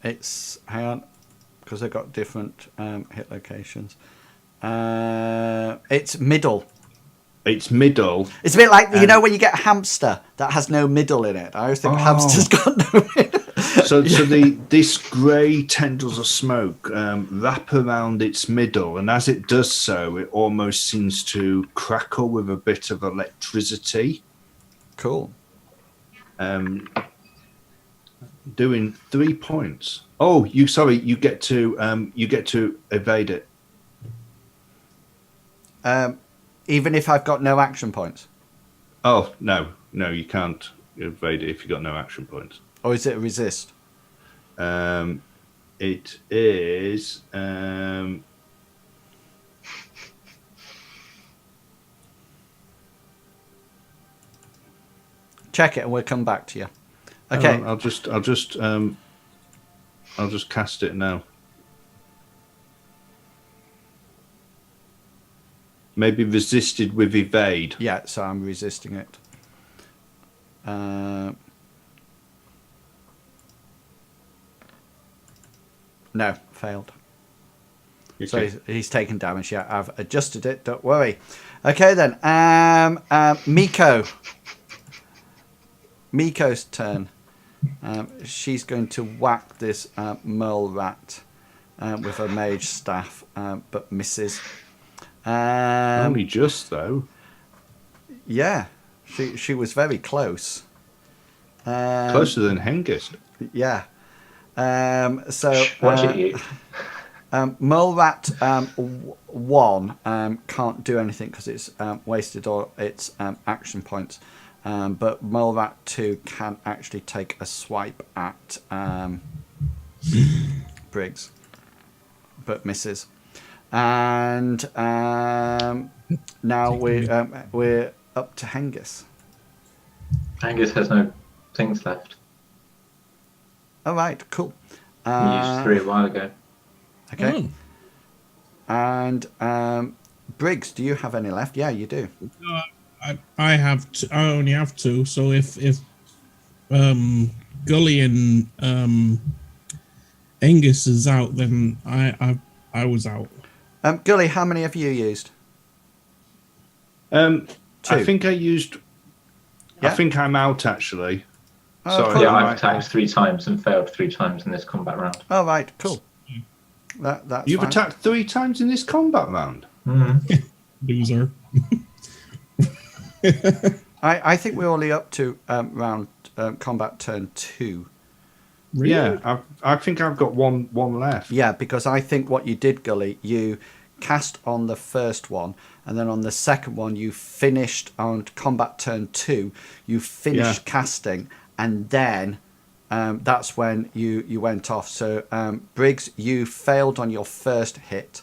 It's, hang on, because they've got different hit locations. It's middle. Its middle. It's a bit like, you know, when you get a hamster that has no middle in it. I always think hamster's got no middle. So this grey tendrils of smoke wrap around its middle, and as it does so, it almost seems to crackle with a bit of electricity. Cool. Doing 3 points. Oh, you get to evade it. Even if I've got no action points? Oh no, you can't evade it if you've got no action points. Or is it a resist? It is. Check it and we'll come back to you. Okay. I'll just cast it now. Maybe resisted with evade. Yeah, so I'm resisting it. No, failed. Okay. So he's taken damage. Yeah, I've adjusted it. Don't worry. Okay then. Miko. Miko's turn. She's going to whack this mole rat with her mage staff, but misses. Only just though. Yeah, she was very close. Closer than Hengist. Yeah. Watch it, you. MoleRat 1 can't do anything because it's wasted all its action points. But MoleRat 2 can actually take a swipe at Briggs, but misses. And now we're up to Hengist. Angus has no things left. All right, cool. He used 3 a while ago. Okay. Oh. And Briggs, do you have any left? Yeah, you do. I have. I only have 2. So if Gully and Hengist is out, then I was out. Gully, how many have you used? 2. 2. I think I used. Yeah. I think I'm out actually. Oh, Sorry, cool. Yeah, I I've might- attacked 3 times and failed 3 times in this combat round. All right, cool. That's You've fine. attacked 3 times in this combat round. Loser. I think we're only up to round combat turn 2. Really? Yeah, I think I've got one left. Yeah, because I think what you did, Gully, you cast on the first one, and then on the second one, you finished on combat turn 2. You finished casting, and then that's when you went off. So Briggs, you failed on your first hit,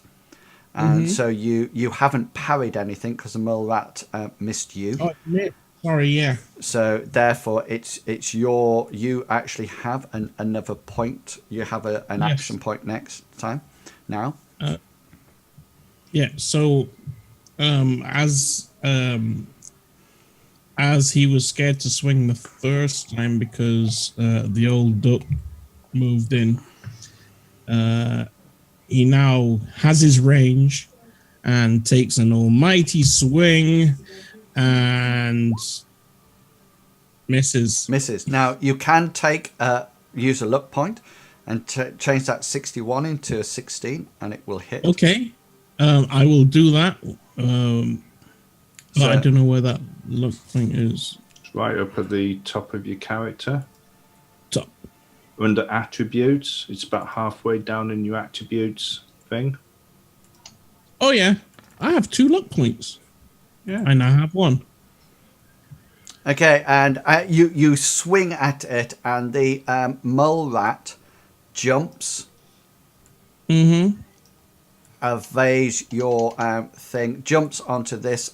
and so you haven't parried anything because the mole rat missed you. Oh, yeah. Sorry, yeah. So therefore, you actually have another point. You have an Yes. action point next time. Now, Yeah. So, as he was scared to swing the first time because the old duck moved in, he now has his range and takes an almighty swing and misses. Now you can use a luck point and change that 61 into a 16, and it will hit. Okay, I will do that. But I So- don't know where that luck point is. It's right up at the top of your character. Top. Under attributes, it's about halfway down in your attributes thing. Oh yeah, I have 2 luck points. Yeah. And I have 1. Okay, and you swing at it, and the mole rat jumps, evades your thing, jumps onto this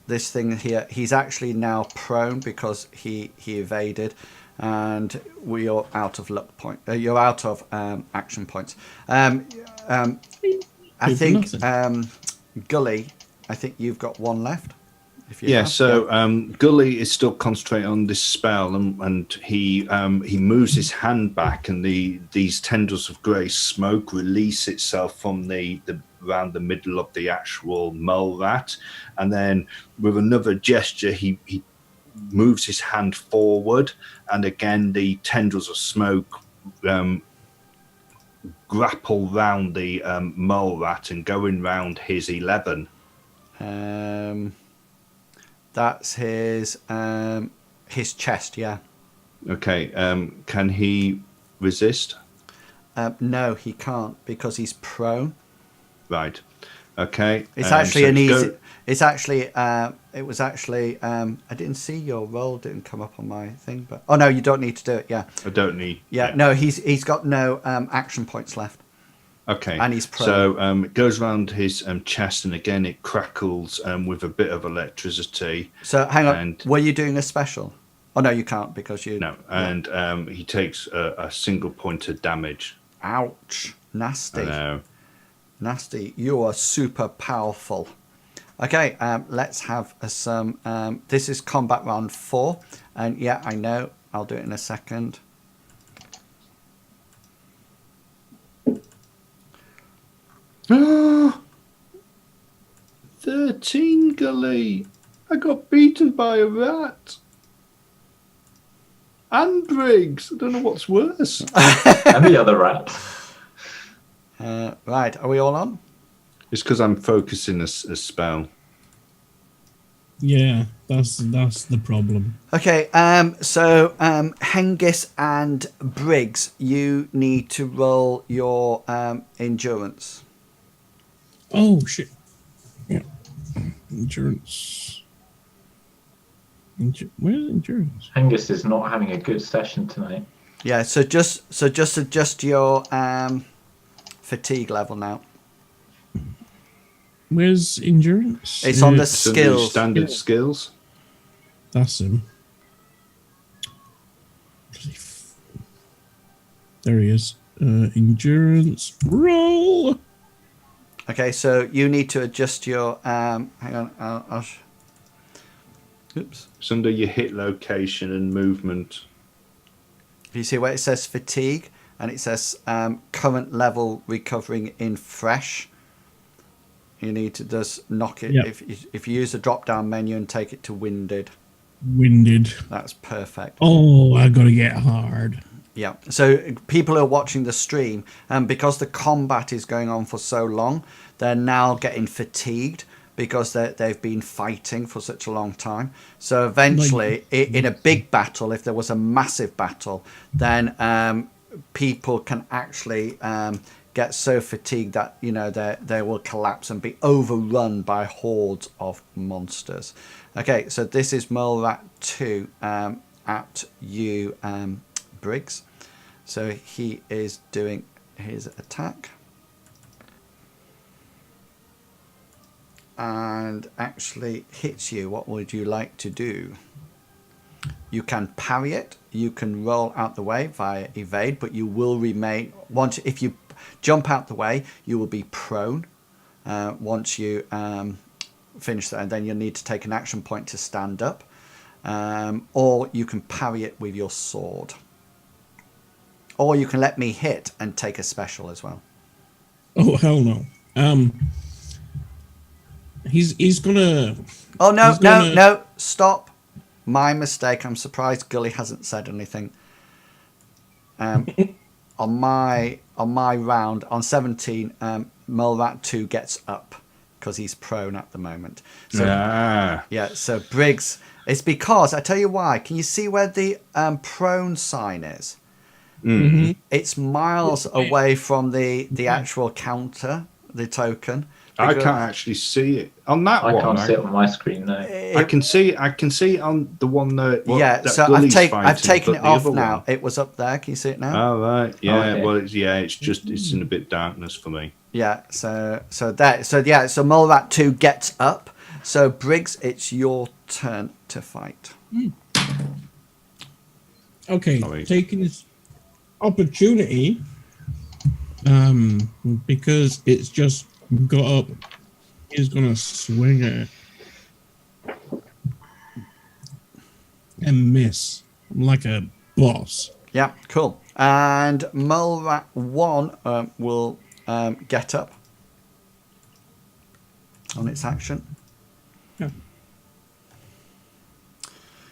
this thing here. He's actually now prone because he evaded, and you're out of luck point. You're out of action points. I think Gully, I think you've got 1 left. If you Yeah, have. so Gully is still concentrating on this spell, and he moves his hand back, and these tendrils of grey smoke release itself from the around the middle of the actual mole rat, and then with another gesture, he moves his hand forward, and again the tendrils of smoke grapple round the mole rat and going round his 11. That's his chest, yeah. Okay, can he resist? No, he can't because he's prone. Right. Okay. It's actually an easy. Go. It's actually. It was actually. I didn't see your roll. Didn't come up on my thing. But oh no, you don't need to do it. Yeah. I don't need. Yeah. No, he's got no action points left. Okay. And he's prone. So it goes around his chest, and again it crackles with a bit of electricity. So hang on. And- Were you doing a special? Oh no, you can't because you. No, and he takes a single point of damage. Ouch! Nasty. I know. Nasty. You are super powerful. Okay, let's have some. This is combat round 4, and yeah, I know. I'll do it in a second. Ah, 13, Gully. I got beaten by a rat. And Briggs. I don't know what's worse. And the other rat. Right, are we all on? It's because I'm focusing a spell. Yeah, that's the problem. Okay, so Hengist and Briggs, you need to roll your endurance. Oh shit! Yeah, endurance. Where's endurance? Hengist is not having a good session tonight. Yeah, so just adjust your fatigue level now. Where's endurance? It's on the It's under skills. standard skills. That's him. There he is. Endurance roll. Okay, so you need to adjust your. Hang on. Oops. It's under your hit location and movement. You see where it says fatigue and it says current level recovering in fresh. You need to just knock it. Yeah. If you use the drop down menu and take it to winded, Winded. that's perfect. Oh, I gotta get hard. Yeah. So people who are watching the stream, because the combat is going on for so long, they're now getting fatigued because they've been fighting for such a long time. So eventually, in a big battle, if there was a massive battle, then people can actually get so fatigued that they will collapse and be overrun by hordes of monsters. Okay, so this is MoleRat 2. at you, Briggs. So he is doing his attack. And actually hits you. What would you like to do? You can parry it. You can roll out the way via evade, but you will remain. If you jump out the way, you will be prone. Once you finish that, and then you'll need to take an action point to stand up. Or you can parry it with your sword. Or you can let me hit and take a special as well. Oh hell no! He's gonna. Oh no! he's gonna- No! Stop! My mistake. I'm surprised Gully hasn't said anything. On my round on 17, MoleRat 2 gets up because he's prone at the moment. So yeah. So Briggs. It's because I tell you why. Can you see where the prone sign is? Mhm. It's miles away from the actual counter, the token. I can't actually see it on that I one. can't see it on my screen, no. I can see it on the one that. Yeah, that so Gully's I've taken fighting, it but the off other now. one- It was up there. Can you see it now? Oh right, yeah. Okay. Well, it's in a bit darkness for me. Yeah. So MoleRat 2 gets up. So Briggs, it's your turn to fight. Okay, Sorry. taking this opportunity, because it's just got up, he's gonna swing at it and miss like a boss. Yeah. Cool. And MoleRat 1 will get up on its action. Yeah.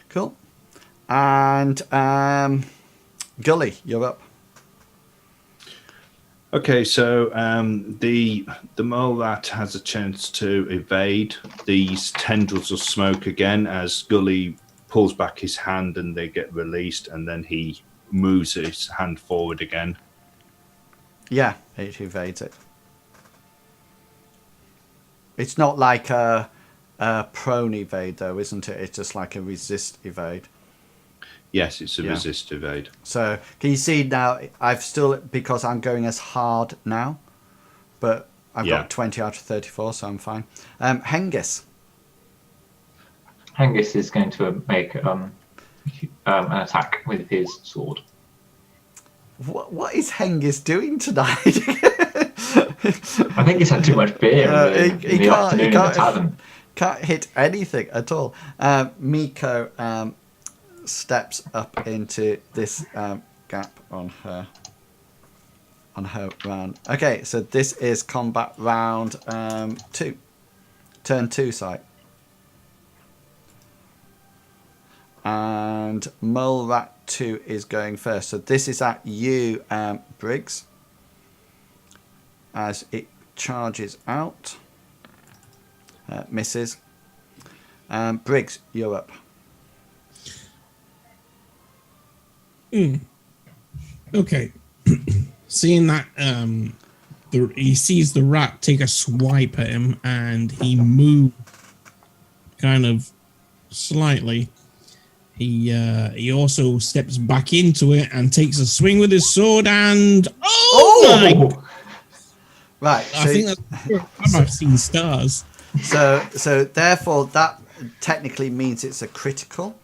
Cool. And Gully, you're up. Okay, so the MoleRat has a chance to evade these tendrils of smoke again as Gully pulls back his hand and they get released, and then he moves his hand forward again. Yeah, it evades it. It's not like a prone evade, though, isn't it? It's just like a resist evade. Yes, it's a Yeah. resist evade. So can you see now? I've still, because I'm going as hard now, but I've Yeah. got 20 out of 34, so I'm fine. Hengist. Hengist is going to make an attack with his sword. What is Hengist doing tonight? I think he's had too much beer in the afternoon in the tavern. Can't hit anything at all. Miko steps up into this gap on her round. Okay, so this is combat round 2. Turn 2, sorry. And MoleRat 2 is going first. So this is at you, Briggs. As it charges out. Misses. Briggs, you're up. Okay, seeing that he sees the rat take a swipe at him, and he moves kind of slightly. He also steps back into it and takes a swing with his sword, and my! Right. I think that's the first time I've seen stars. So therefore that technically means it's a critical.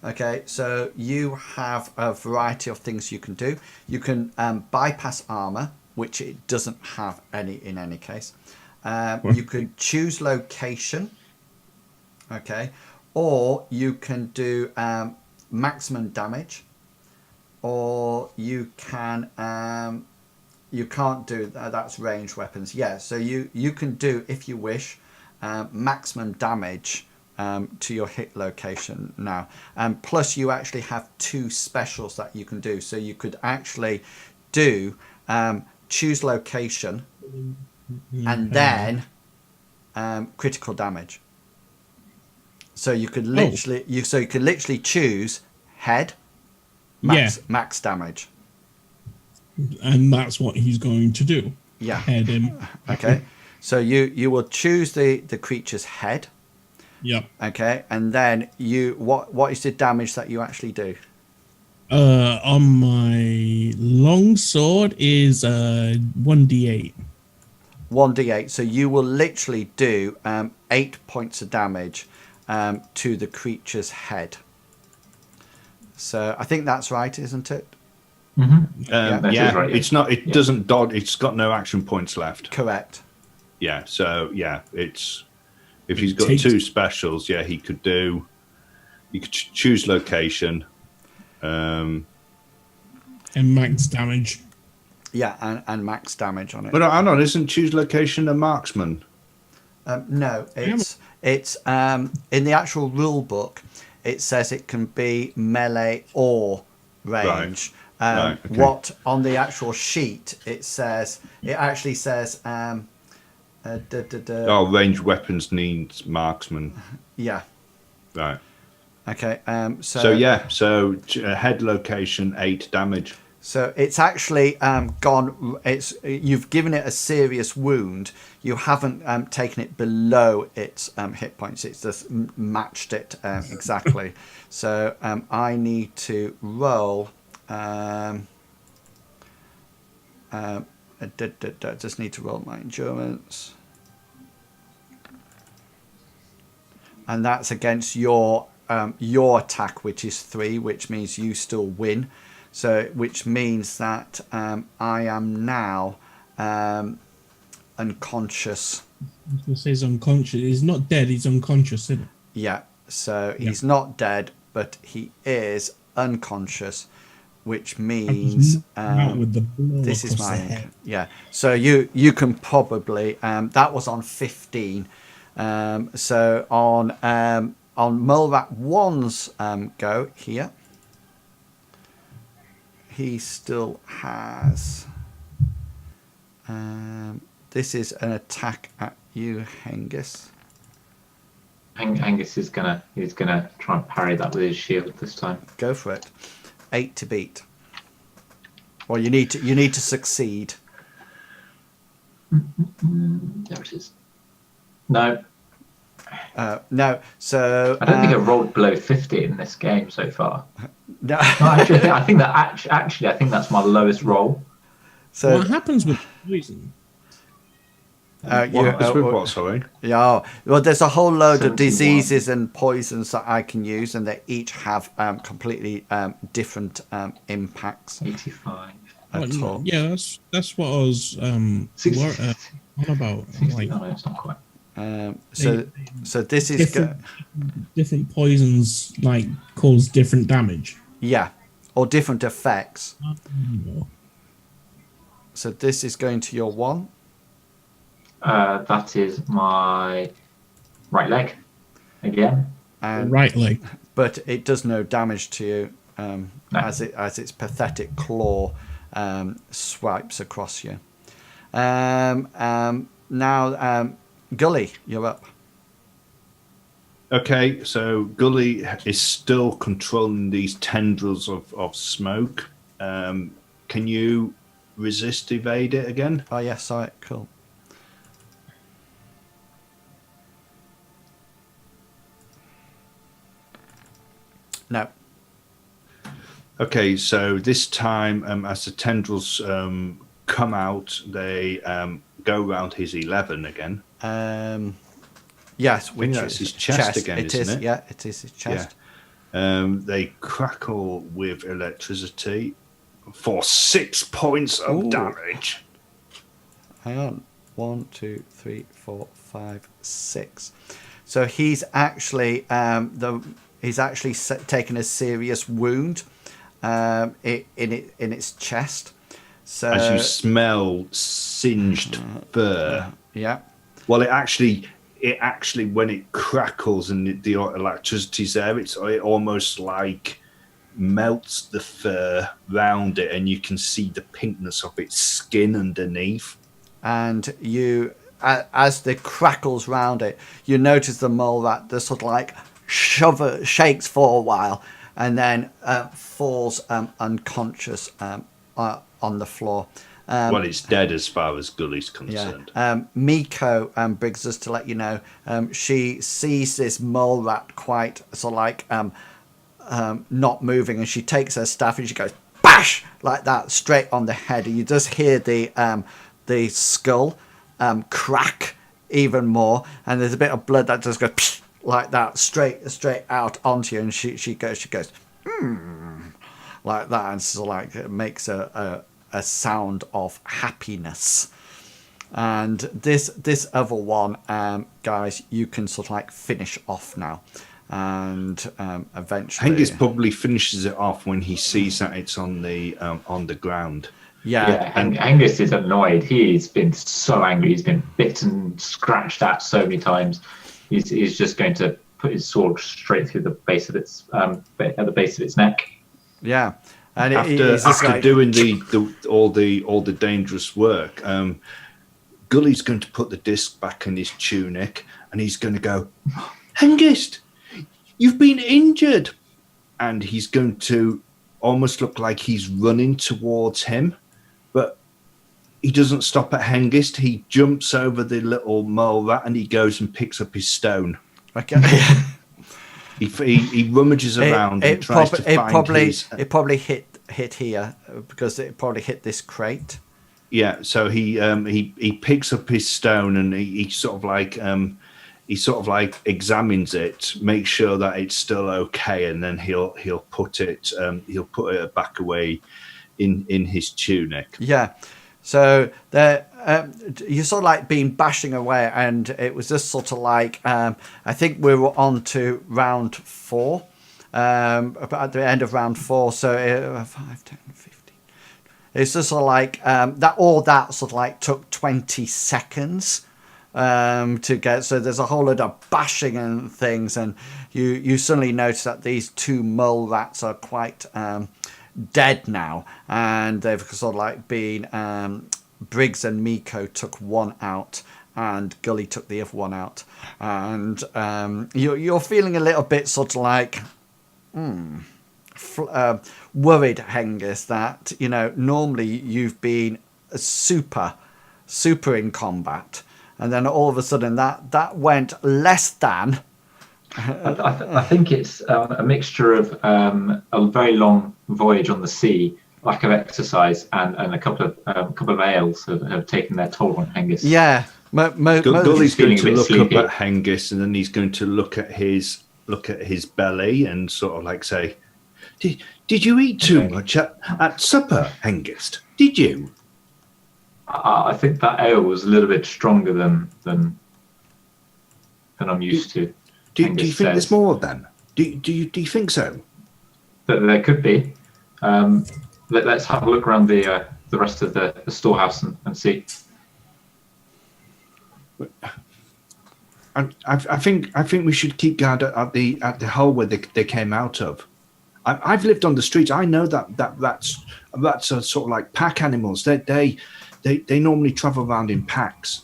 Okay, so you have a variety of things you can do. You can bypass armor, which it doesn't have any in any case. You could choose location. Okay, or you can do maximum damage, or you can you can't do that's ranged weapons. Yeah, so you can do, if you wish, maximum damage to your hit location now, and plus you actually have 2 specials that you can do. So you could actually do choose location and then critical damage. So you could literally you can literally choose head max damage, and that's what he's going to do. Yeah. Head him. Okay, so you will choose the creature's head. Yep. Okay, and then what is the damage that you actually do? On my long sword is 1d8. 1d8. So you will literally do 8 points of damage to the creature's head. So I think that's right, isn't it? That is right. It's not. It doesn't dodge. It's got no action points left. Correct. Yeah. So yeah, it's if he's got Takes- 2 specials, yeah, he could do. You could choose location. And max damage. Yeah, and max damage on it. But hang on, isn't choose location a marksman? No, it's in the actual rule book. It says it can be melee or range. Right, okay. What on the actual sheet it actually says. Ranged weapons needs marksman. Yeah. Right. Okay. So head location 8 damage. So it's actually gone. You've given it a serious wound. You haven't taken it below its hit points. It's just matched it exactly. So I need to roll. I just need to roll my endurance, and that's against your attack, which is 3, which means you still win. So, which means that I am now unconscious. It says unconscious. He's not dead. He's unconscious, isn't it? Yeah. So he's not dead, but he is unconscious, which means Out with the blow this is across the my head. yeah. So you can probably that was on 15. So on MoleRat 1's go here. He still has. This is an attack at you, Hengist. Hengist is gonna try and parry that with his shield this time. Go for it. 8 to beat. Well, you need to succeed. There it is. No, No. So I don't think I've rolled below 50 in this game so far. no. No, actually, I think that's my lowest roll. So What happens with poison? Sorry. Yeah, well, there's a whole load of 71. diseases and poisons that I can use, and they each have completely different impacts 85. at all. Yeah, that's what I was on about. 60, Like no, it's not quite. So this is different poisons like cause different damage. yeah, or different effects. No. So this is going to your 1. That is my right leg again. And Right leg. but it does no damage to you as its pathetic claw swipes across you. Now, Gully, you're up. Okay, so Gully is still controlling these tendrils of smoke. Can you resist evade it again? Oh yes, sorry, cool. No. Okay, so this time, as the tendrils come out, they go around his 11 again. Yes, which that's is his chest again, isn't it? Yeah, it is his chest. They crackle with electricity for 6 points of Ooh. damage. Hang on. 1, 2, 3, 4, 5, 6. So he's actually taken a serious wound in its chest. So As you smell singed fur. yeah. Well, it actually when it crackles and the electricity's there, it almost like melts the fur round it, and you can see the pinkness of its skin underneath. And you, as the crackles round it, you notice the mole rat, the sort of like shakes for a while, and then falls unconscious on the floor. Well, it's dead as far as Gully's concerned. Miko brings us to let you know she sees this mole rat quite sort of like not moving, and she takes her staff and she goes bash like that straight on the head, and you just hear the skull crack even more, and there's a bit of blood that just goes psh, like that straight out onto you, and she goes like that, and sort of like it makes a sound of happiness. And this other one, guys, you can sort of like finish off now, and eventually Hengist probably finishes it off when he sees that it's on the ground. And Hengist is annoyed. He's been so angry. He's been bitten, scratched at so many times. He's just going to put his sword straight through the base of its at the base of its neck. Yeah, and after doing all the dangerous work, Gully's going to put the disc back in his tunic, and he's going to go, Hengist, you've been injured, and he's going to almost look like he's running towards him. But he doesn't stop at Hengist. He jumps over the little mole rat and he goes and picks up his stone. Okay. he rummages around and tries to find his... It probably hit here because it probably hit this crate. Yeah, so he picks up his stone and he sort of like examines it, makes sure that it's still okay, and then he'll put it back away in his tunic. Yeah, so you're sort of like been bashing away, and it was just sort of like I think we were on to round 4, at the end of round 4. So 5, 10, 15. It's just sort of like that sort of like took 20 seconds to get. So there's a whole lot of bashing and things, and you suddenly notice that these 2 mole rats are quite dead now, and they've sort of like been Briggs and Miko took one out, and Gully took the other one out, and you're feeling a little bit sort of like worried, Hengist, that normally you've been super in combat, and then all of a sudden that went less than. I think it's a mixture of a very long voyage on the sea, lack of exercise, and a couple of ales have taken their toll on Hengist. Yeah, Gully's going to look sleepy. up at Hengist, and then he's going to look at his belly and sort of like say, "Did you eat too much at supper, Hengist? Did you?" I think that ale was a little bit stronger than I'm used to. Do you think there's more then? Do you think so? That there could be. Let's have a look around the rest of the storehouse and see. I think we should keep guard at the hole where they came out of. I've lived on the streets. I know that rats are sort of like pack animals. They normally travel around in packs.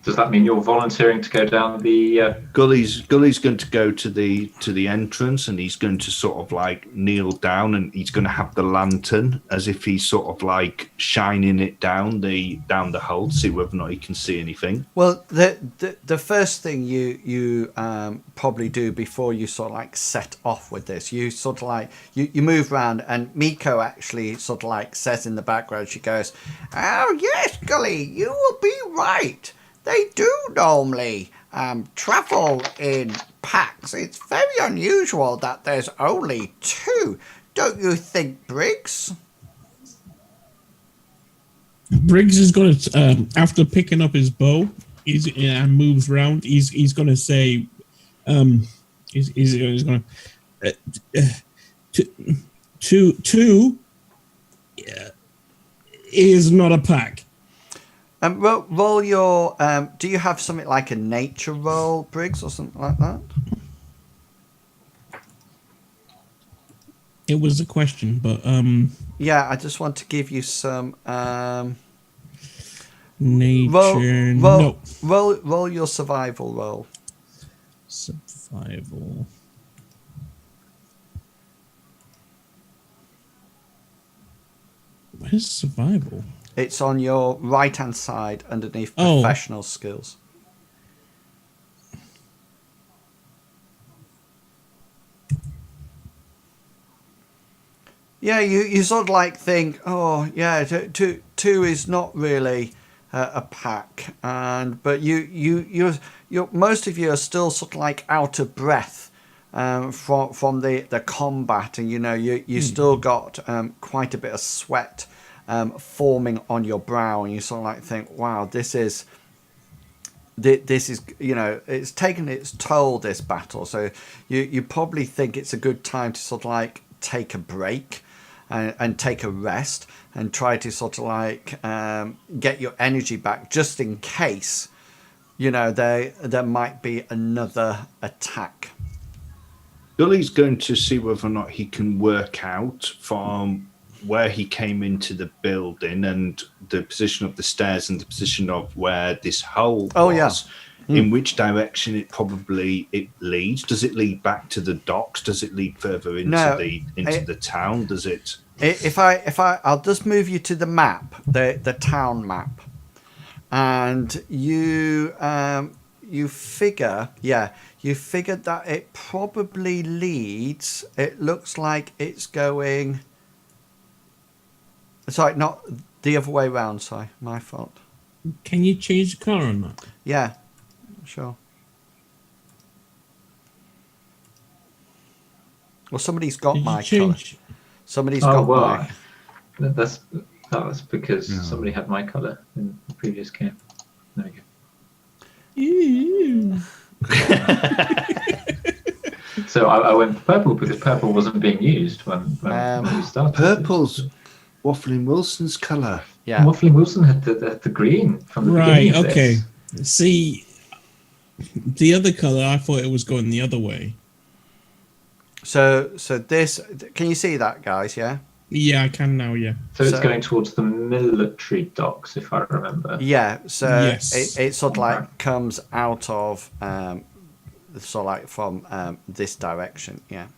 Does that mean you're volunteering to go down the? Gully's going to go to the entrance, and he's going to sort of like kneel down, and he's going to have the lantern as if he's sort of like shining it down the hole to see whether or not he can see anything. Well, the first thing you probably do before you sort of like set off with this, you sort of like you move around, and Miko actually sort of like says in the background, she goes, "Oh yes, Gully, you will be right. They do normally travel in packs. It's very unusual that there's only 2. Don't you think, Briggs?" Briggs is going to, after picking up his bow, and moves around. He's going to say, he's going to, 2 is not a pack. Roll your. Do you have something like a nature roll, Briggs, or something like that? It was a question, but yeah, I just want to give you some. Nature. No. Roll your survival roll. Survival. Where's survival? It's on your right-hand side underneath Oh. professional skills. Yeah, you sort of like think, oh yeah, two is not really a pack, but you're most of you are still sort of like out of breath from the combat, and you still got quite a bit of sweat forming on your brow, and you sort of like think, wow, this is it's taken its toll, this battle. So you probably think it's a good time to sort of like take a break and take a rest and try to sort of like get your energy back, just in case there might be another attack. Gully's going to see whether or not he can work out from where he came into the building and the position of the stairs and the position of where this hole was. In which direction it leads. Does it lead back to the docks? Does it lead further into the town? Does it? I'll just move you to the map, the town map, and you figured that it probably leads. It looks like it's going. Sorry, not the other way round. Sorry, my fault. Can you change the color on that? Yeah. Sure. Well, somebody's got my colour. Somebody's got my. That's because somebody had my colour in the previous game. There we go. So I went purple because purple wasn't being used when we started. Purple's Waffling Wilson's colour. Yeah. Waffling Wilson had the green from the right. beginning of Okay. this. See. The other color, I thought it was going the other way. So this, can you see that, guys? Yeah. Yeah, I can now. Yeah. So it's going towards the military docks, if I remember. Yeah. So yes. it sort of like comes out of sort of like from this direction. Yeah.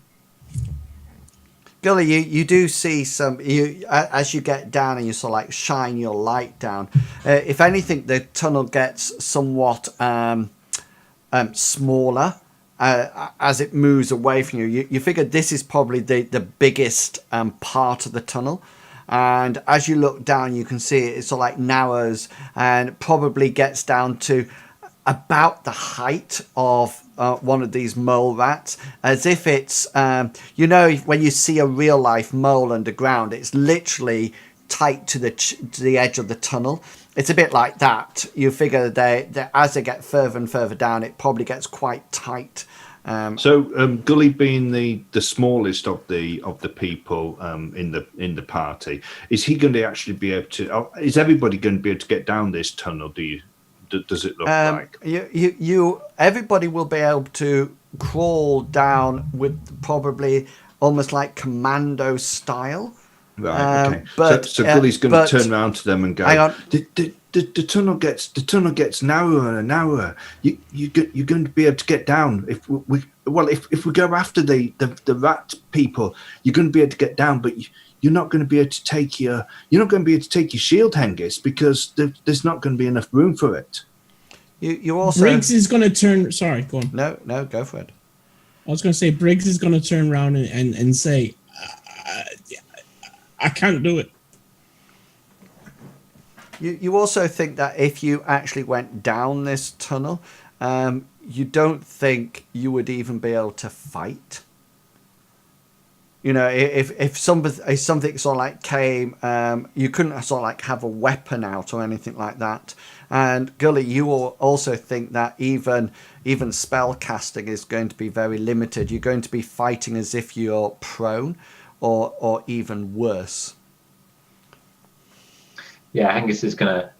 Gully, you do see some. As you get down and you sort of like shine your light down. If anything, the tunnel gets somewhat smaller as it moves away from you. You figure this is probably the biggest part of the tunnel, and as you look down you can see it sort of like narrows and probably gets down to about the height of one of these mole rats, as if it's when you see a real life mole underground, it's literally tight to the edge of the tunnel. It's a bit like that. You figure they as they get further and further down, it probably gets quite tight. So Gully, being the smallest of the people in the party, is he going to actually be able to? Is everybody going to be able to get down this tunnel? Does it look like? Everybody will be able to crawl down with probably almost like commando style. Right. Okay. But so Gully's going to turn around to them and go, hang on. The tunnel gets narrower and narrower. You're going to be able to get down. If we go after the rat people, you're going to be able to get down, but you're not going to be able to take your shield, Hengist, because there's not going to be enough room for it. You also Briggs is going to turn. Sorry, go on. No, go for it. I was going to say Briggs is going to turn around and say, I can't do it. You also think that if you actually went down this tunnel, you don't think you would even be able to fight. If something sort of like came, you couldn't sort of like have a weapon out or anything like that. And Gully, you will also think that even spell casting is going to be very limited. You're going to be fighting as if you're prone, or even worse. Yeah, Hengist is gonna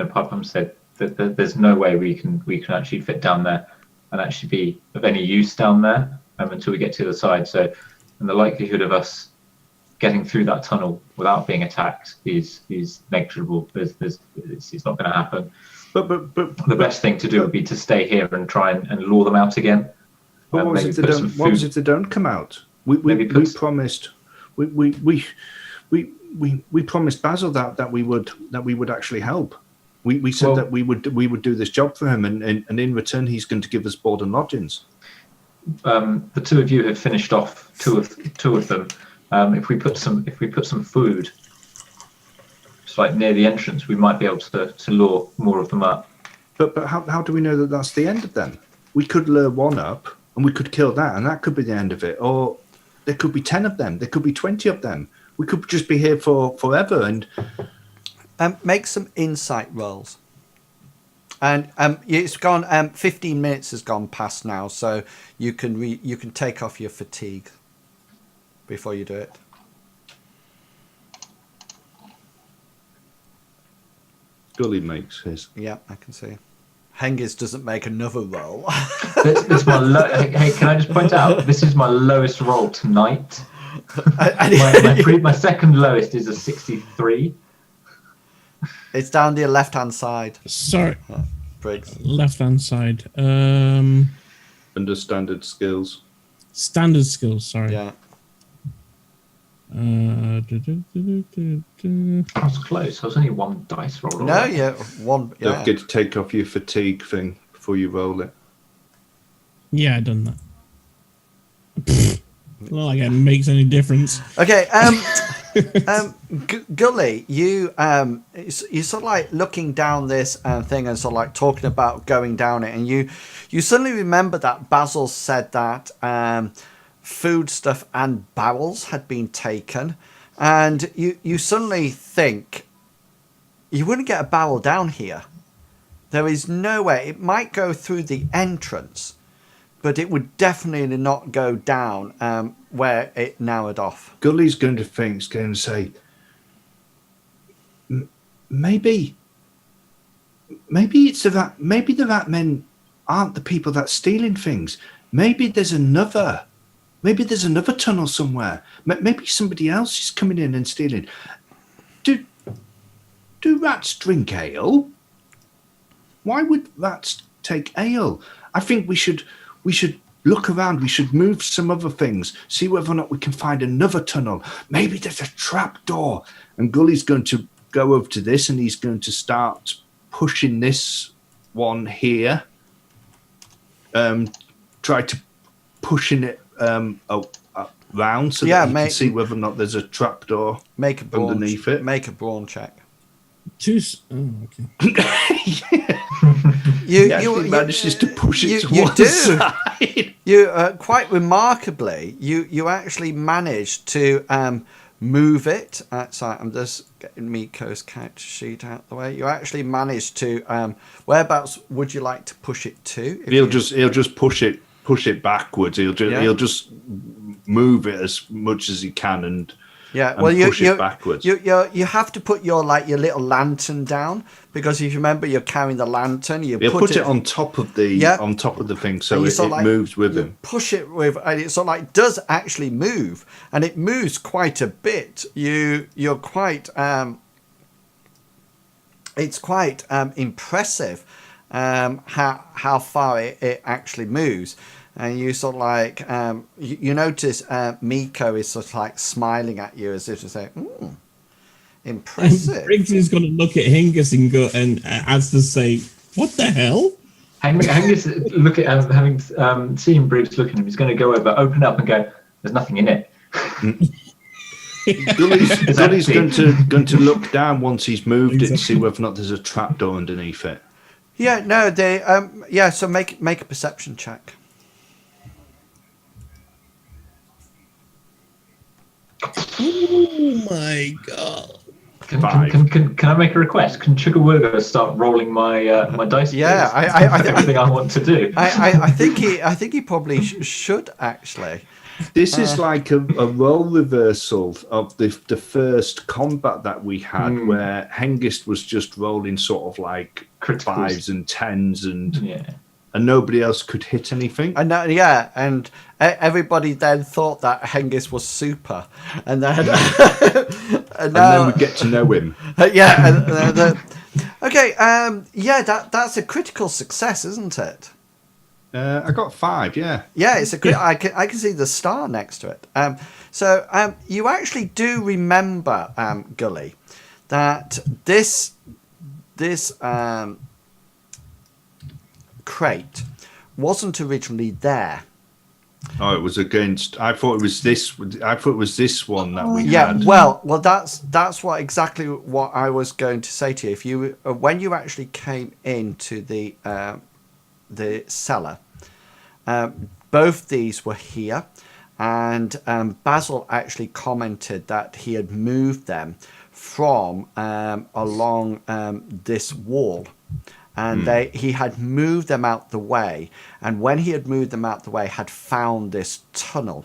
pop up and say that there's no way we can actually fit down there and actually be of any use down there until we get to the side. So, and the likelihood of us getting through that tunnel without being attacked is negligible. It's not going to happen. But the best thing to do would be to stay here and try and lure them out again. What was if they don't come out? We promised. we promised Basil that we would actually help. We said that we would do this job for him, and in return he's going to give us board and lodgings. The two of you have finished off two of them. If we put some food, just like near the entrance, we might be able to lure more of them up. But how do we know that that's the end of them? We could lure one up, and we could kill that, and that could be the end of it. Or there could be 10 of them. There could be 20 of them. We could just be here for forever. And make some insight rolls. And it's gone. 15 minutes has gone past now, so you can take off your fatigue before you do it. Gully makes his. Yeah, I can see. Hengist doesn't make another roll. This is my hey, can I just point out, this is my lowest roll tonight. My second lowest is a 63. It's down to your left-hand side. Sorry. Briggs. Left-hand side. Under standard skills. Standard skills, sorry. Yeah. I was close. I was only one dice roll. No, yeah, one. Don't Yeah. forget to take off your fatigue thing before you roll it. Yeah, I done that. Not like it makes any difference. Okay. Gully, you sort of like looking down this thing and sort of like talking about going down it, and you suddenly remember that Basil said that food stuff and barrels had been taken, and you suddenly think you wouldn't get a barrel down here. There is no way. It might go through the entrance, but it would definitely not go down where it narrowed off. Gully's going to say, maybe it's maybe the rat men aren't the people that's stealing things. Maybe there's another tunnel somewhere. Maybe somebody else is coming in and stealing. Do rats drink ale? Why would rats take ale? I think we should look around. We should move some other things. See whether or not we can find another tunnel. Maybe there's a trap door. And Gully's going to go over to this, and he's going to start pushing this one here. Try to pushing it round so that you can see whether or not there's a trap door underneath it. Make a brawn check. Okay. You manages to push it to one side. You quite remarkably, you actually managed to move it. Sorry, I'm just getting Miko's character sheet out of the way. You actually managed to. Whereabouts would you like to push it to? He'll just push it backwards. He'll just move it as much as he can and push it backwards. You have to put your little lantern down, because if you remember, you're carrying the lantern. He'll put it on top of the thing, so it moves with him. Push it with, and it sort of like does actually move, and it moves quite a bit. You're quite it's quite impressive how far it actually moves. And you sort of like, you notice Miko is sort of like smiling at you as if to say, impressive. Briggs is going to look at Hengist and go and as to say, what the hell? Hengist look at having seen Briggs look at him, he's going to go over, open up and go, there's nothing in it. Gully's going to look down once he's moved it and see whether or not there's a trapdoor underneath it. Yeah, no, they, so make a perception check. Oh my god! Can I make a request? Can Chugawurga start rolling my my dice? Yeah, everything I want to do. I think he probably should actually. This is like a role reversal of the first combat that we had, where Hengist was just rolling sort of like Criticals. 5s and 10s and nobody else could hit anything. And and everybody then thought that Hengist was super, and then and then we get to know him. Okay, that's a critical success, isn't it? I got 5, yeah. Yeah, it's a good. I can see the star next to it. So you actually do remember, Gully, that this crate wasn't originally there. Oh, it was against. I thought it was this. I thought it was this one that we Yeah, had. well, that's what exactly what I was going to say to you. If you when you actually came into the cellar, both these were here, and Basil actually commented that he had moved them from along this wall. And he had moved them out the way, and when he had moved them out the way, had found this tunnel.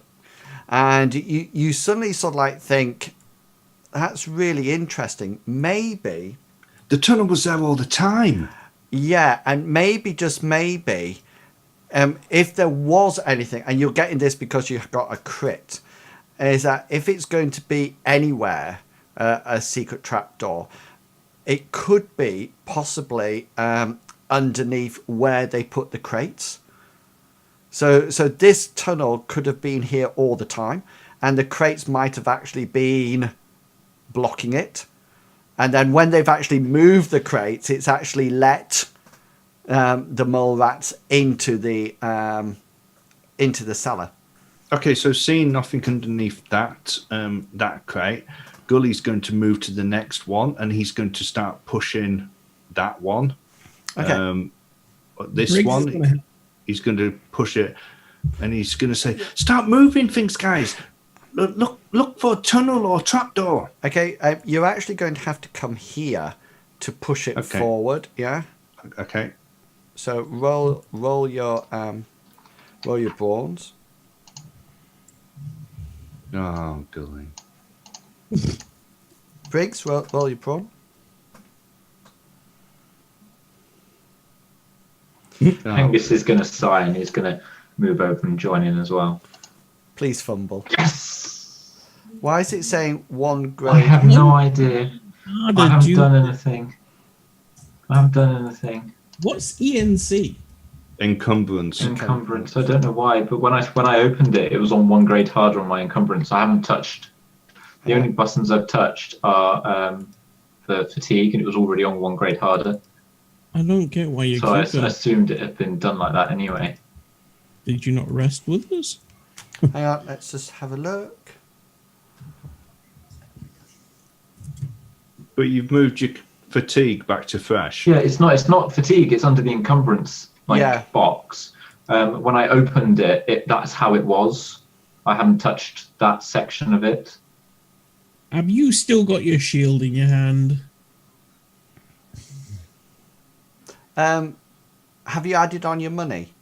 And you suddenly sort of like think, that's really interesting. Maybe The tunnel was there all the time. yeah, and maybe, just maybe, if there was anything, and you're getting this because you've got a crit, is that if it's going to be anywhere, a secret trapdoor, it could be possibly underneath where they put the crates. So this tunnel could have been here all the time, and the crates might have actually been blocking it. And then when they've actually moved the crates, it's actually let the mole rats into the cellar. Okay, so seeing nothing underneath that crate, Gully's going to move to the next one, and he's going to start pushing that one. Okay. This Briggs one, is gonna- he's going to push it, and he's going to say, "Start moving things, guys! Look for a tunnel or trapdoor." Okay, you're actually going to have to come here to push it Okay. forward. Yeah. Okay. So roll your brawns. Oh, Gully. Briggs, roll your prawn. Hengist is going to sigh and he's going to move over and join in as well. Please fumble. Yes! Why is it saying one I grade? have no idea. How I did haven't you- done anything. I haven't done anything. What's ENC? Encumbrance. Encumbrance. I don't know why, but when I opened it, it was on 1 grade harder on my encumbrance. I haven't touched. The only buttons I've touched are for fatigue, and it was already on 1 grade harder. I don't get why you So I keep it. assumed it had been done like that anyway. Did you not rest with us? Hang on, let's just have a look. But you've moved your fatigue back to fresh. Yeah, it's not fatigue. It's under the encumbrance Yeah. box. When I opened it, that's how it was. I haven't touched that section of it. Have you still got your shield in your hand? Have you added on your money?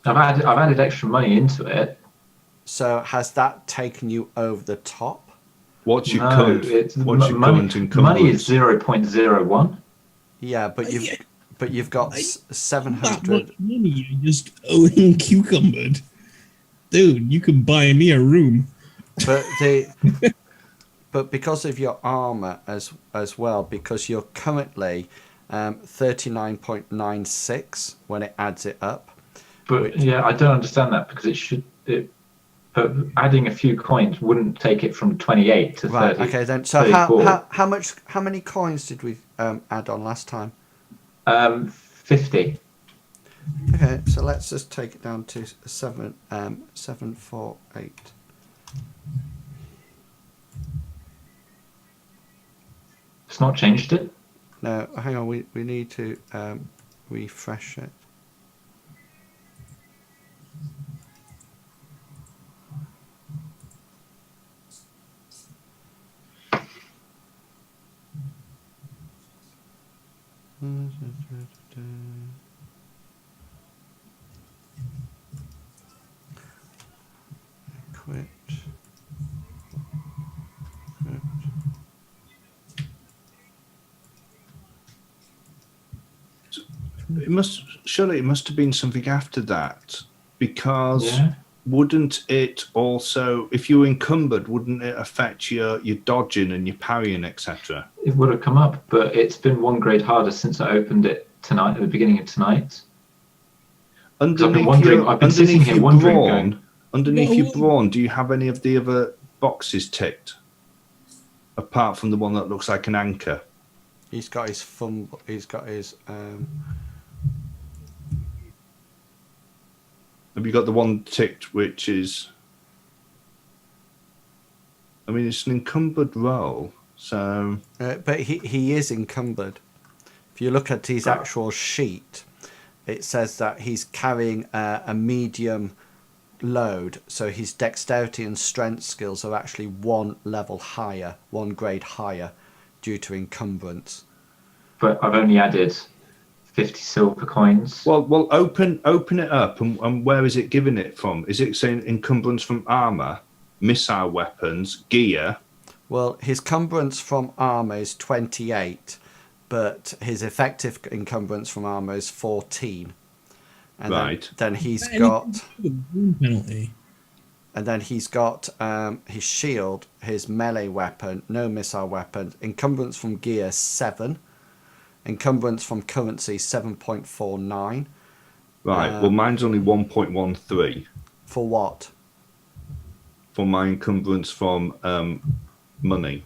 I've added extra money into it. So has that taken you over the top? What's your No, current? it's What's your money. current encumbrance? Money is 0.01. Yeah, but you've got That 700. much money you just owing cucumbered. Dude, you can buy me a room. But but because of your armor as well, because you're currently 39.96 when it adds it up. But yeah, I don't understand that because but adding a few coins wouldn't take it from 28 to 30. Right. Okay. Then. So 34. how many coins did we add on last time? 50. Okay. So let's just take it down to 748. It's not changed it. No, hang on. We need to refresh it. Quit. It must have been something after that, because Yeah. wouldn't it also, if you were encumbered, wouldn't it affect your dodging and your parrying, etc.? It would have come up, but it's been 1 grade harder since I opened it tonight, at the beginning of tonight. Underneath wondering- your, I've been sitting underneath here your wondering, brawn, underneath Yeah, your well- brawn, do you have any of the other boxes ticked? Apart from the one that looks like an anchor. He's got his thumb. He's got his. Have you got the one ticked which is... I mean, it's an encumbered role, so... But he is encumbered. If you look at his actual sheet, it says that he's carrying a medium load, so his dexterity and strength skills are actually one level higher, one grade higher, due to encumbrance. But I've only added 50 silver coins. Well, open it up, and where is it giving it from? Is it saying encumbrance from armor, missile weapons, gear? Well, his encumbrance from armor is 28, but his effective encumbrance from armor is 14. And Right. then he's Anything got, to do with wound penalty. and then he's got his shield, his melee weapon, no missile weapon, encumbrance from gear 7, encumbrance from currency 7.49. Right. Well, mine's only 1.13 For what? for my encumbrance from money,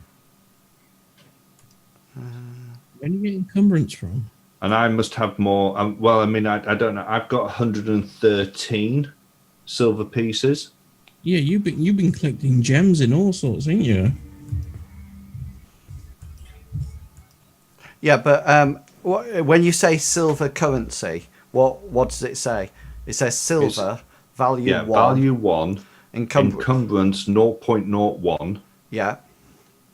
Where do you get encumbrance from? and I must have more. Well, I mean, I don't know. I've got 113 silver pieces. Yeah, you've been collecting gems in all sorts, ain't you? Yeah, but when you say silver currency, what does it say? It says silver, value Yeah, 1, value 1, encumbrance 0.01, Yeah,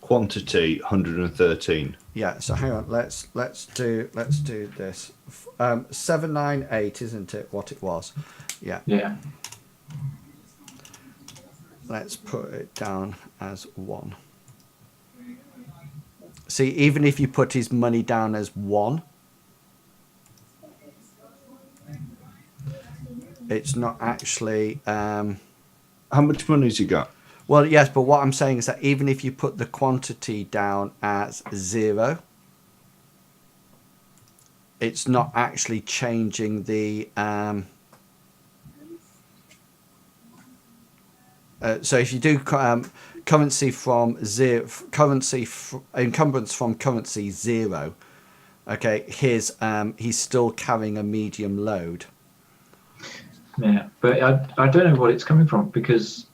quantity 113. yeah. So hang on, let's do this. 798, isn't it? What it was? Yeah. Yeah. Let's put it down as 1. See, even if you put his money down as 1, it's not actually. How much money's you got? Well, yes, but what I'm saying is that even if you put the quantity down as 0, it's not actually changing the. So if you do currency from 0, encumbrance from currency 0, okay, he's still carrying a medium load. Yeah, but I don't know what it's coming from because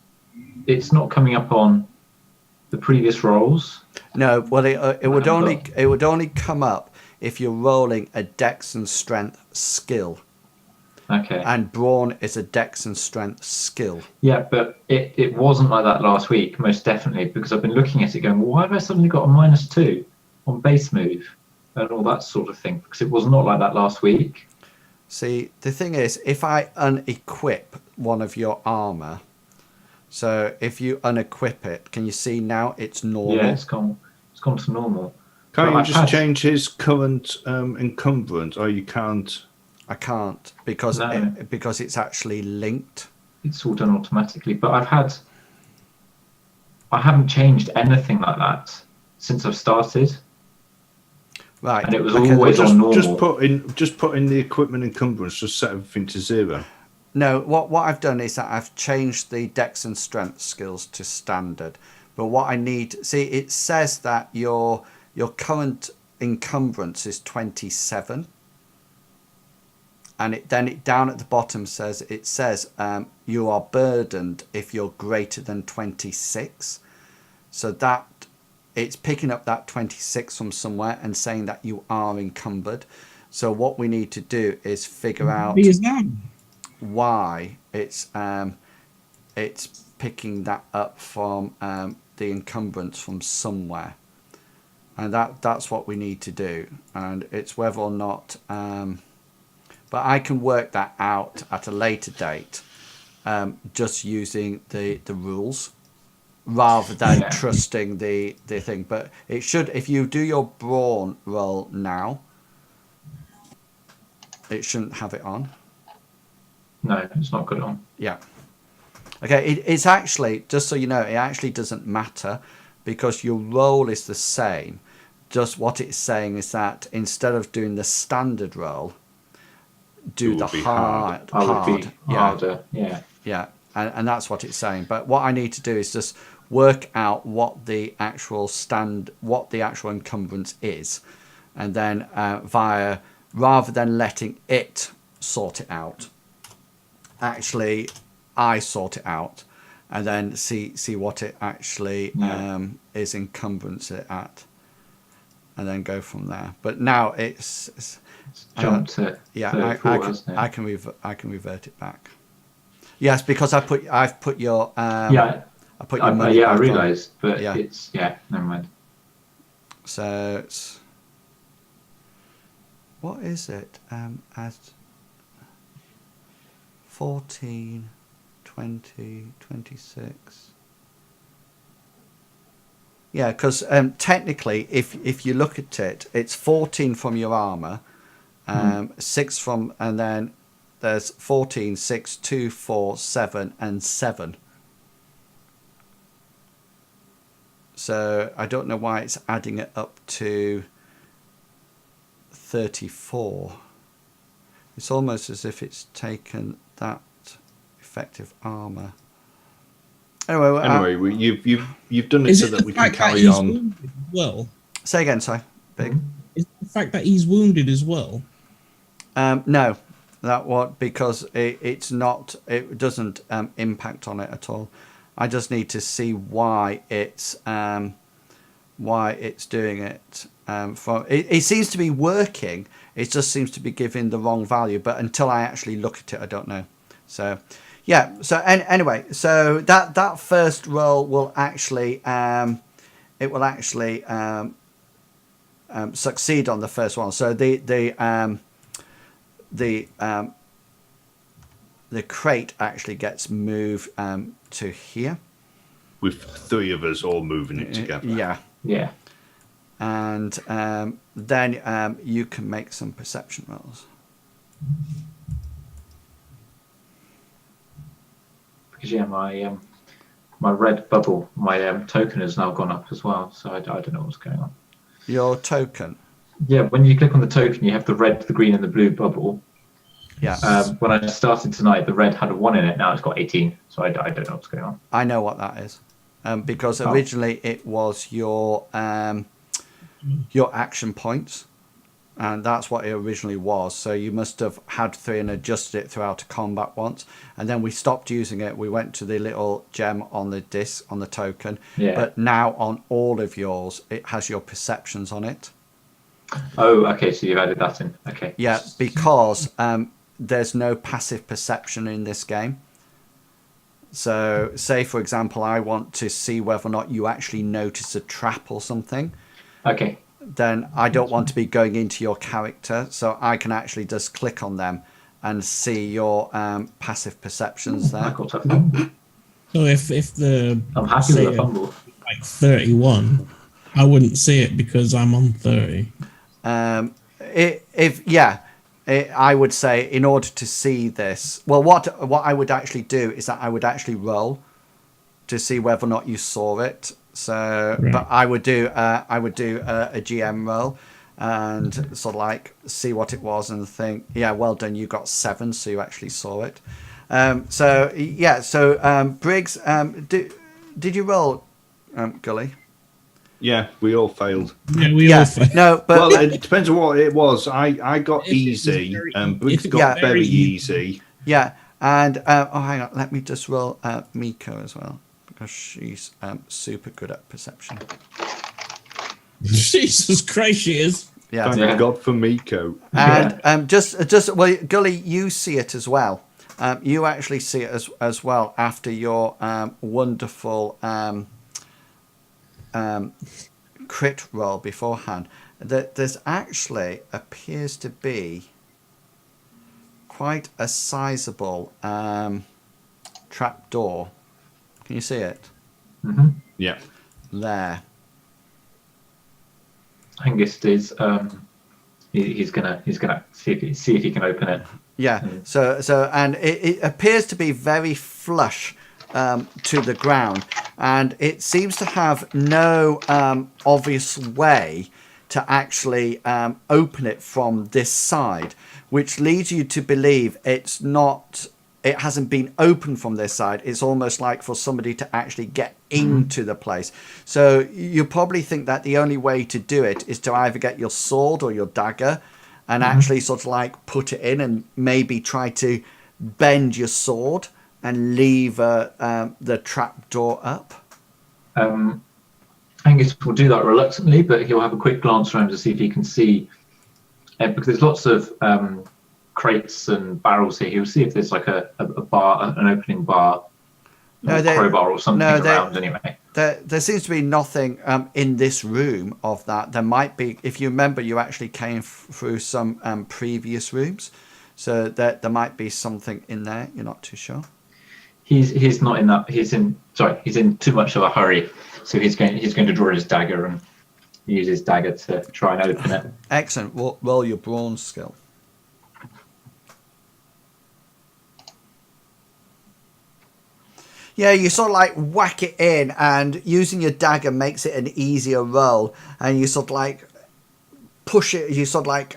it's not coming up on the previous rolls. No, well, it would only come up if you're rolling a dex and strength skill, Okay. and brawn is a dex and strength skill. Yeah, but it wasn't like that last week, most definitely, because I've been looking at it going, well, why have I suddenly got a -2 on base move and all that sort of thing? Because it was not like that last week. See, the thing is, if I unequip one of your armor, so if you unequip it, can you see now it's normal? Yeah, it's gone to normal. Can't But you I've just had- change his current encumbrance? Or you can't? I can't because No. because it's actually linked. It's all done automatically. But I haven't changed anything like that since I've started, Right. and it was okay, always on normal. Just put in the equipment encumbrance. Just set everything to 0. No, what I've done is that I've changed the dex and strength skills to standard. But what I need, see, it says that your current encumbrance is 27, and it down at the bottom says you are burdened if you're greater than 26. So that it's picking up that 26 from somewhere and saying that you are encumbered. So what we need to do is figure out Is that? why it's picking that up from the encumbrance from somewhere, and that's what we need to do, and it's whether or not but I can work that out at a later date, just using the rules rather than Yeah. trusting the thing. But it should, if you do your brawn roll now, it shouldn't have it on. No, it's not good on. Yeah. Okay, it's actually, just so you know, it actually doesn't matter because your roll is the same. Just what it's saying is that instead of doing the standard roll, do It the would be hard. I would be Yeah, harder. Yeah. yeah. and that's what it's saying. But what I need to do is just work out what the actual encumbrance is, and then rather than letting it sort it out, actually I sort it out, and then see what it actually is encumbrance it at, and then go from there. But now it's jumped to 34, I can revert it back. Yes, because I've put your I put your money I back realised, on. but it's never mind. So it's, what is it? At 14, 20, 26. Yeah, because technically, if you look at it, it's 14 from your armor, 6 from, and then there's 14, 6, 2, 4, 7, and 7. So I don't know why it's adding it up to 34. It's almost as if it's taken that effective armor. Anyway, you've done it so that we can carry on. Well, say again, sorry. Big. Is the fact that he's wounded as well? No, because it's not. It doesn't impact on it at all. I just need to see why it's doing it. It seems to be working. It just seems to be giving the wrong value. But until I actually look at it, I don't know. So. Yeah. So anyway, so that first roll will actually succeed on the first one. So the crate actually gets moved to here. With 3 of us all moving it together. Yeah. Yeah. And then you can make some perception rolls. Because my red bubble, my token has now gone up as well, so I don't know what's going on. Your token? Yeah, when you click on the token, you have the red, the green, and the blue bubble. Yeah. When I started tonight, the red had a 1 in it. Now it's got 18, so I don't know what's going on. I know what that is, because originally it was your action points. And that's what it originally was. So you must have had 3 and adjusted it throughout a combat once. And then we stopped using it. We went to the little gem on the disc, on the token. Yeah. But now on all of yours, it has your perceptions on it. Oh, okay. So you've added that in. Okay. Yeah, because there's no passive perception in this game. So say, for example, I want to see whether or not you actually notice a trap or something. Okay. Then I don't want to be going into your character, so I can actually just click on them and see your passive perceptions there. So if I'm happy with the fumble, like 31, I wouldn't see it because I'm on 30. I would say in order to see this, well, what I would actually do is that I would actually roll to see whether or not you saw it. So, right. But I would do a GM roll and sort of like see what it was and think, yeah, well done, you got 7, so you actually saw it. So Briggs, did you roll, Gully? Yeah, we all failed. Yeah, we all failed. No, but well, it depends on what it was. I got easy, and Briggs got very easy. Yeah, and hang on, let me just roll Miko as well. Because she's super good at perception. Jesus Christ, she is. Yeah. Thank God for Miko. And just well, Gully, you see it as well. You actually see it as well after your wonderful crit roll beforehand. That there's actually appears to be quite a sizable trap door. Can you see it? Mm-hmm. Yeah. There. Hengist is he's gonna see if he can open it. Yeah. So and it appears to be very flush to the ground, and it seems to have no obvious way to actually open it from this side, which leads you to believe it's not it hasn't been open from this side. It's almost like for somebody to actually get into the place. So you probably think that the only way to do it is to either get your sword or your dagger and actually sort of like put it in and maybe try to bend your sword and leave the trapdoor up. Hengist will do that reluctantly, but he'll have a quick glance around to see if he can see, because there's lots of crates and barrels here. He'll see if there's like a bar, an opening bar, or crowbar or something around anyway. There seems to be nothing in this room of that. There might be, if you remember, you actually came through some previous rooms, so there might be something in there. You're not too sure. He's not in that. He's in too much of a hurry, so he's going to draw his dagger and use his dagger to try and open it. Excellent. Roll your brawn skill. Yeah, you sort of like whack it in, and using your dagger makes it an easier roll. And you sort of like push it. You sort of like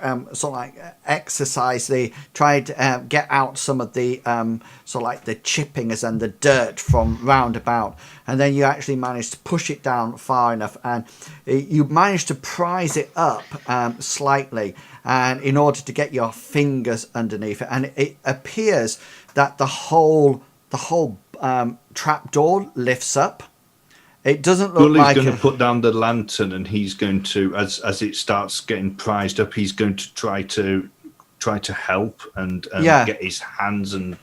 exercise try to get out some of the sort of like the chippings and the dirt from roundabout, and then you actually manage to push it down far enough, and you manage to prise it up slightly, and in order to get your fingers underneath it, and it appears that the whole trapdoor lifts up. It doesn't look like Gully's going to put down the lantern, and he's going to, as it starts getting prized up, he's going to try to help and get his hands and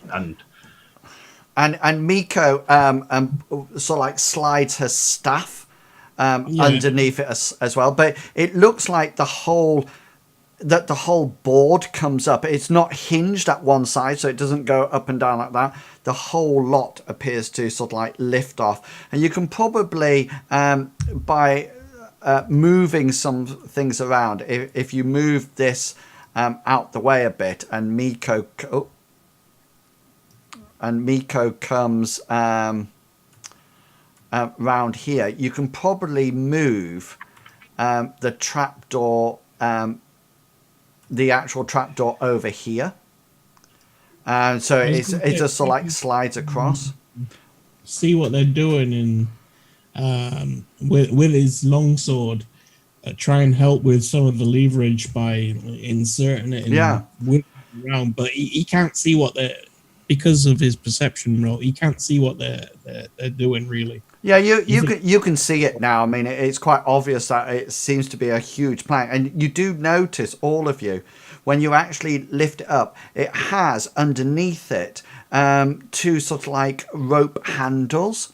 Miko sort of like slides her staff underneath it as well. But it looks like the whole board comes up. It's not hinged at one side, so it doesn't go up and down like that. The whole lot appears to sort of like lift off, and you can probably by moving some things around, if you move this out the way a bit, and Miko comes round here, you can probably move the trapdoor, the actual trapdoor over here. So it's just sort of like slides across. See what they're doing, and with his longsword, try and help with some of the leverage by inserting it around. But he can't see what they're, because of his perception roll. He can't see what they're doing really. Yeah, you can see it now. I mean, it's quite obvious that it seems to be a huge plank, and you do notice, all of you, when you actually lift it up, it has underneath it two sort of like rope handles,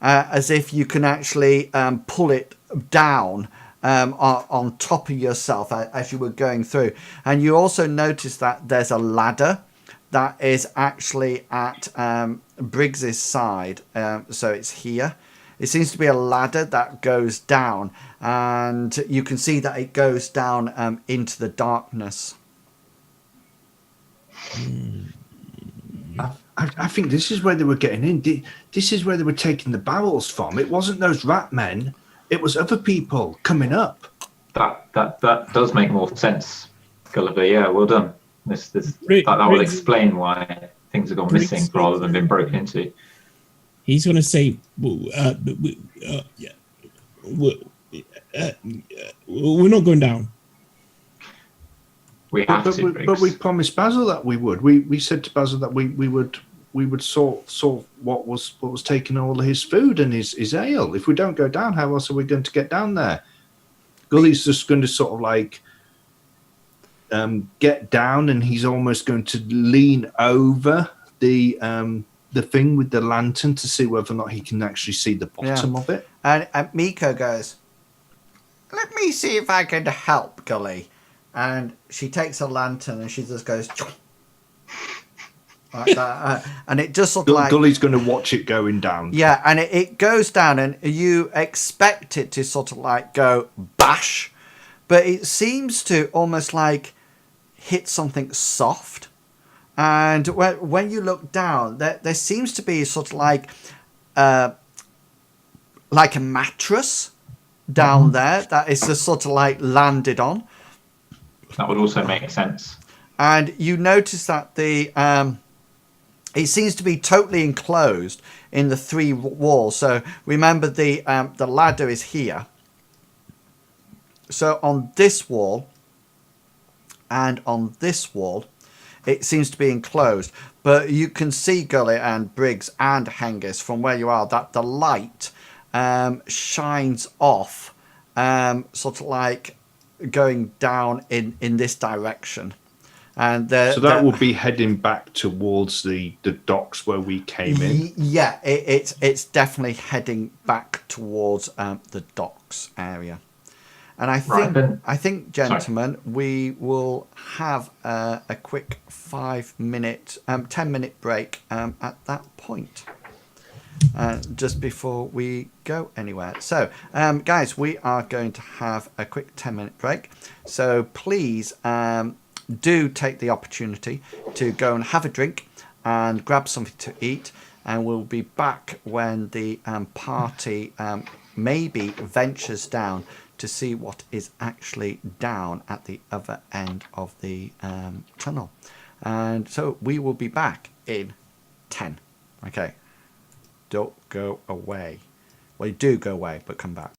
as if you can actually pull it down on top of yourself as you were going through. And you also notice that there's a ladder that is actually at Briggs's side, so it's here. It seems to be a ladder that goes down, and you can see that it goes down into the darkness. I think this is where they were getting in. This is where they were taking the barrels from. It wasn't those rat men. It was other people coming up. That does make more sense, Gulliver. Yeah, well done. That will explain why things have gone missing rather than been broken into. He's going to say, we're not going down. We have to, but we promised Basil that we would. We said to Basil that we would sort what was taking all of his food and his ale. If we don't go down, how else are we going to get down there? Gully's just going to sort of like get down, and he's almost going to lean over the thing with the lantern to see whether or not he can actually see the bottom of it. And Miko goes, "Let me see if I can help, Gully." And she takes a lantern and she just goes like that, and it just sort of like Gully's going to watch it going down. Yeah, and it goes down, and you expect it to sort of like go bash, but it seems to almost like hit something soft. And when you look down, there seems to be sort of like a mattress down there that is just sort of like landed on. That would also make sense. And you notice that the it seems to be totally enclosed in the 3 walls. So remember the ladder is here. So on this wall and on this wall, it seems to be enclosed. But you can see, Gully and Briggs and Hengist, from where you are, that the light shines off, sort of like going down in this direction. And so that will be heading back towards the docks where we came in. Yeah, it's definitely heading back towards the docks area. And I think, gentlemen, we will have a quick 10-minute break at that point, just before we go anywhere. So, guys, we are going to have a quick 10-minute break. So please do take the opportunity to go and have a drink and grab something to eat. And we'll be back when the party maybe ventures down to see what is actually down at the other end of the tunnel. And so we will be back in 10. Okay. Don't go away. Well, you do go away, but come back.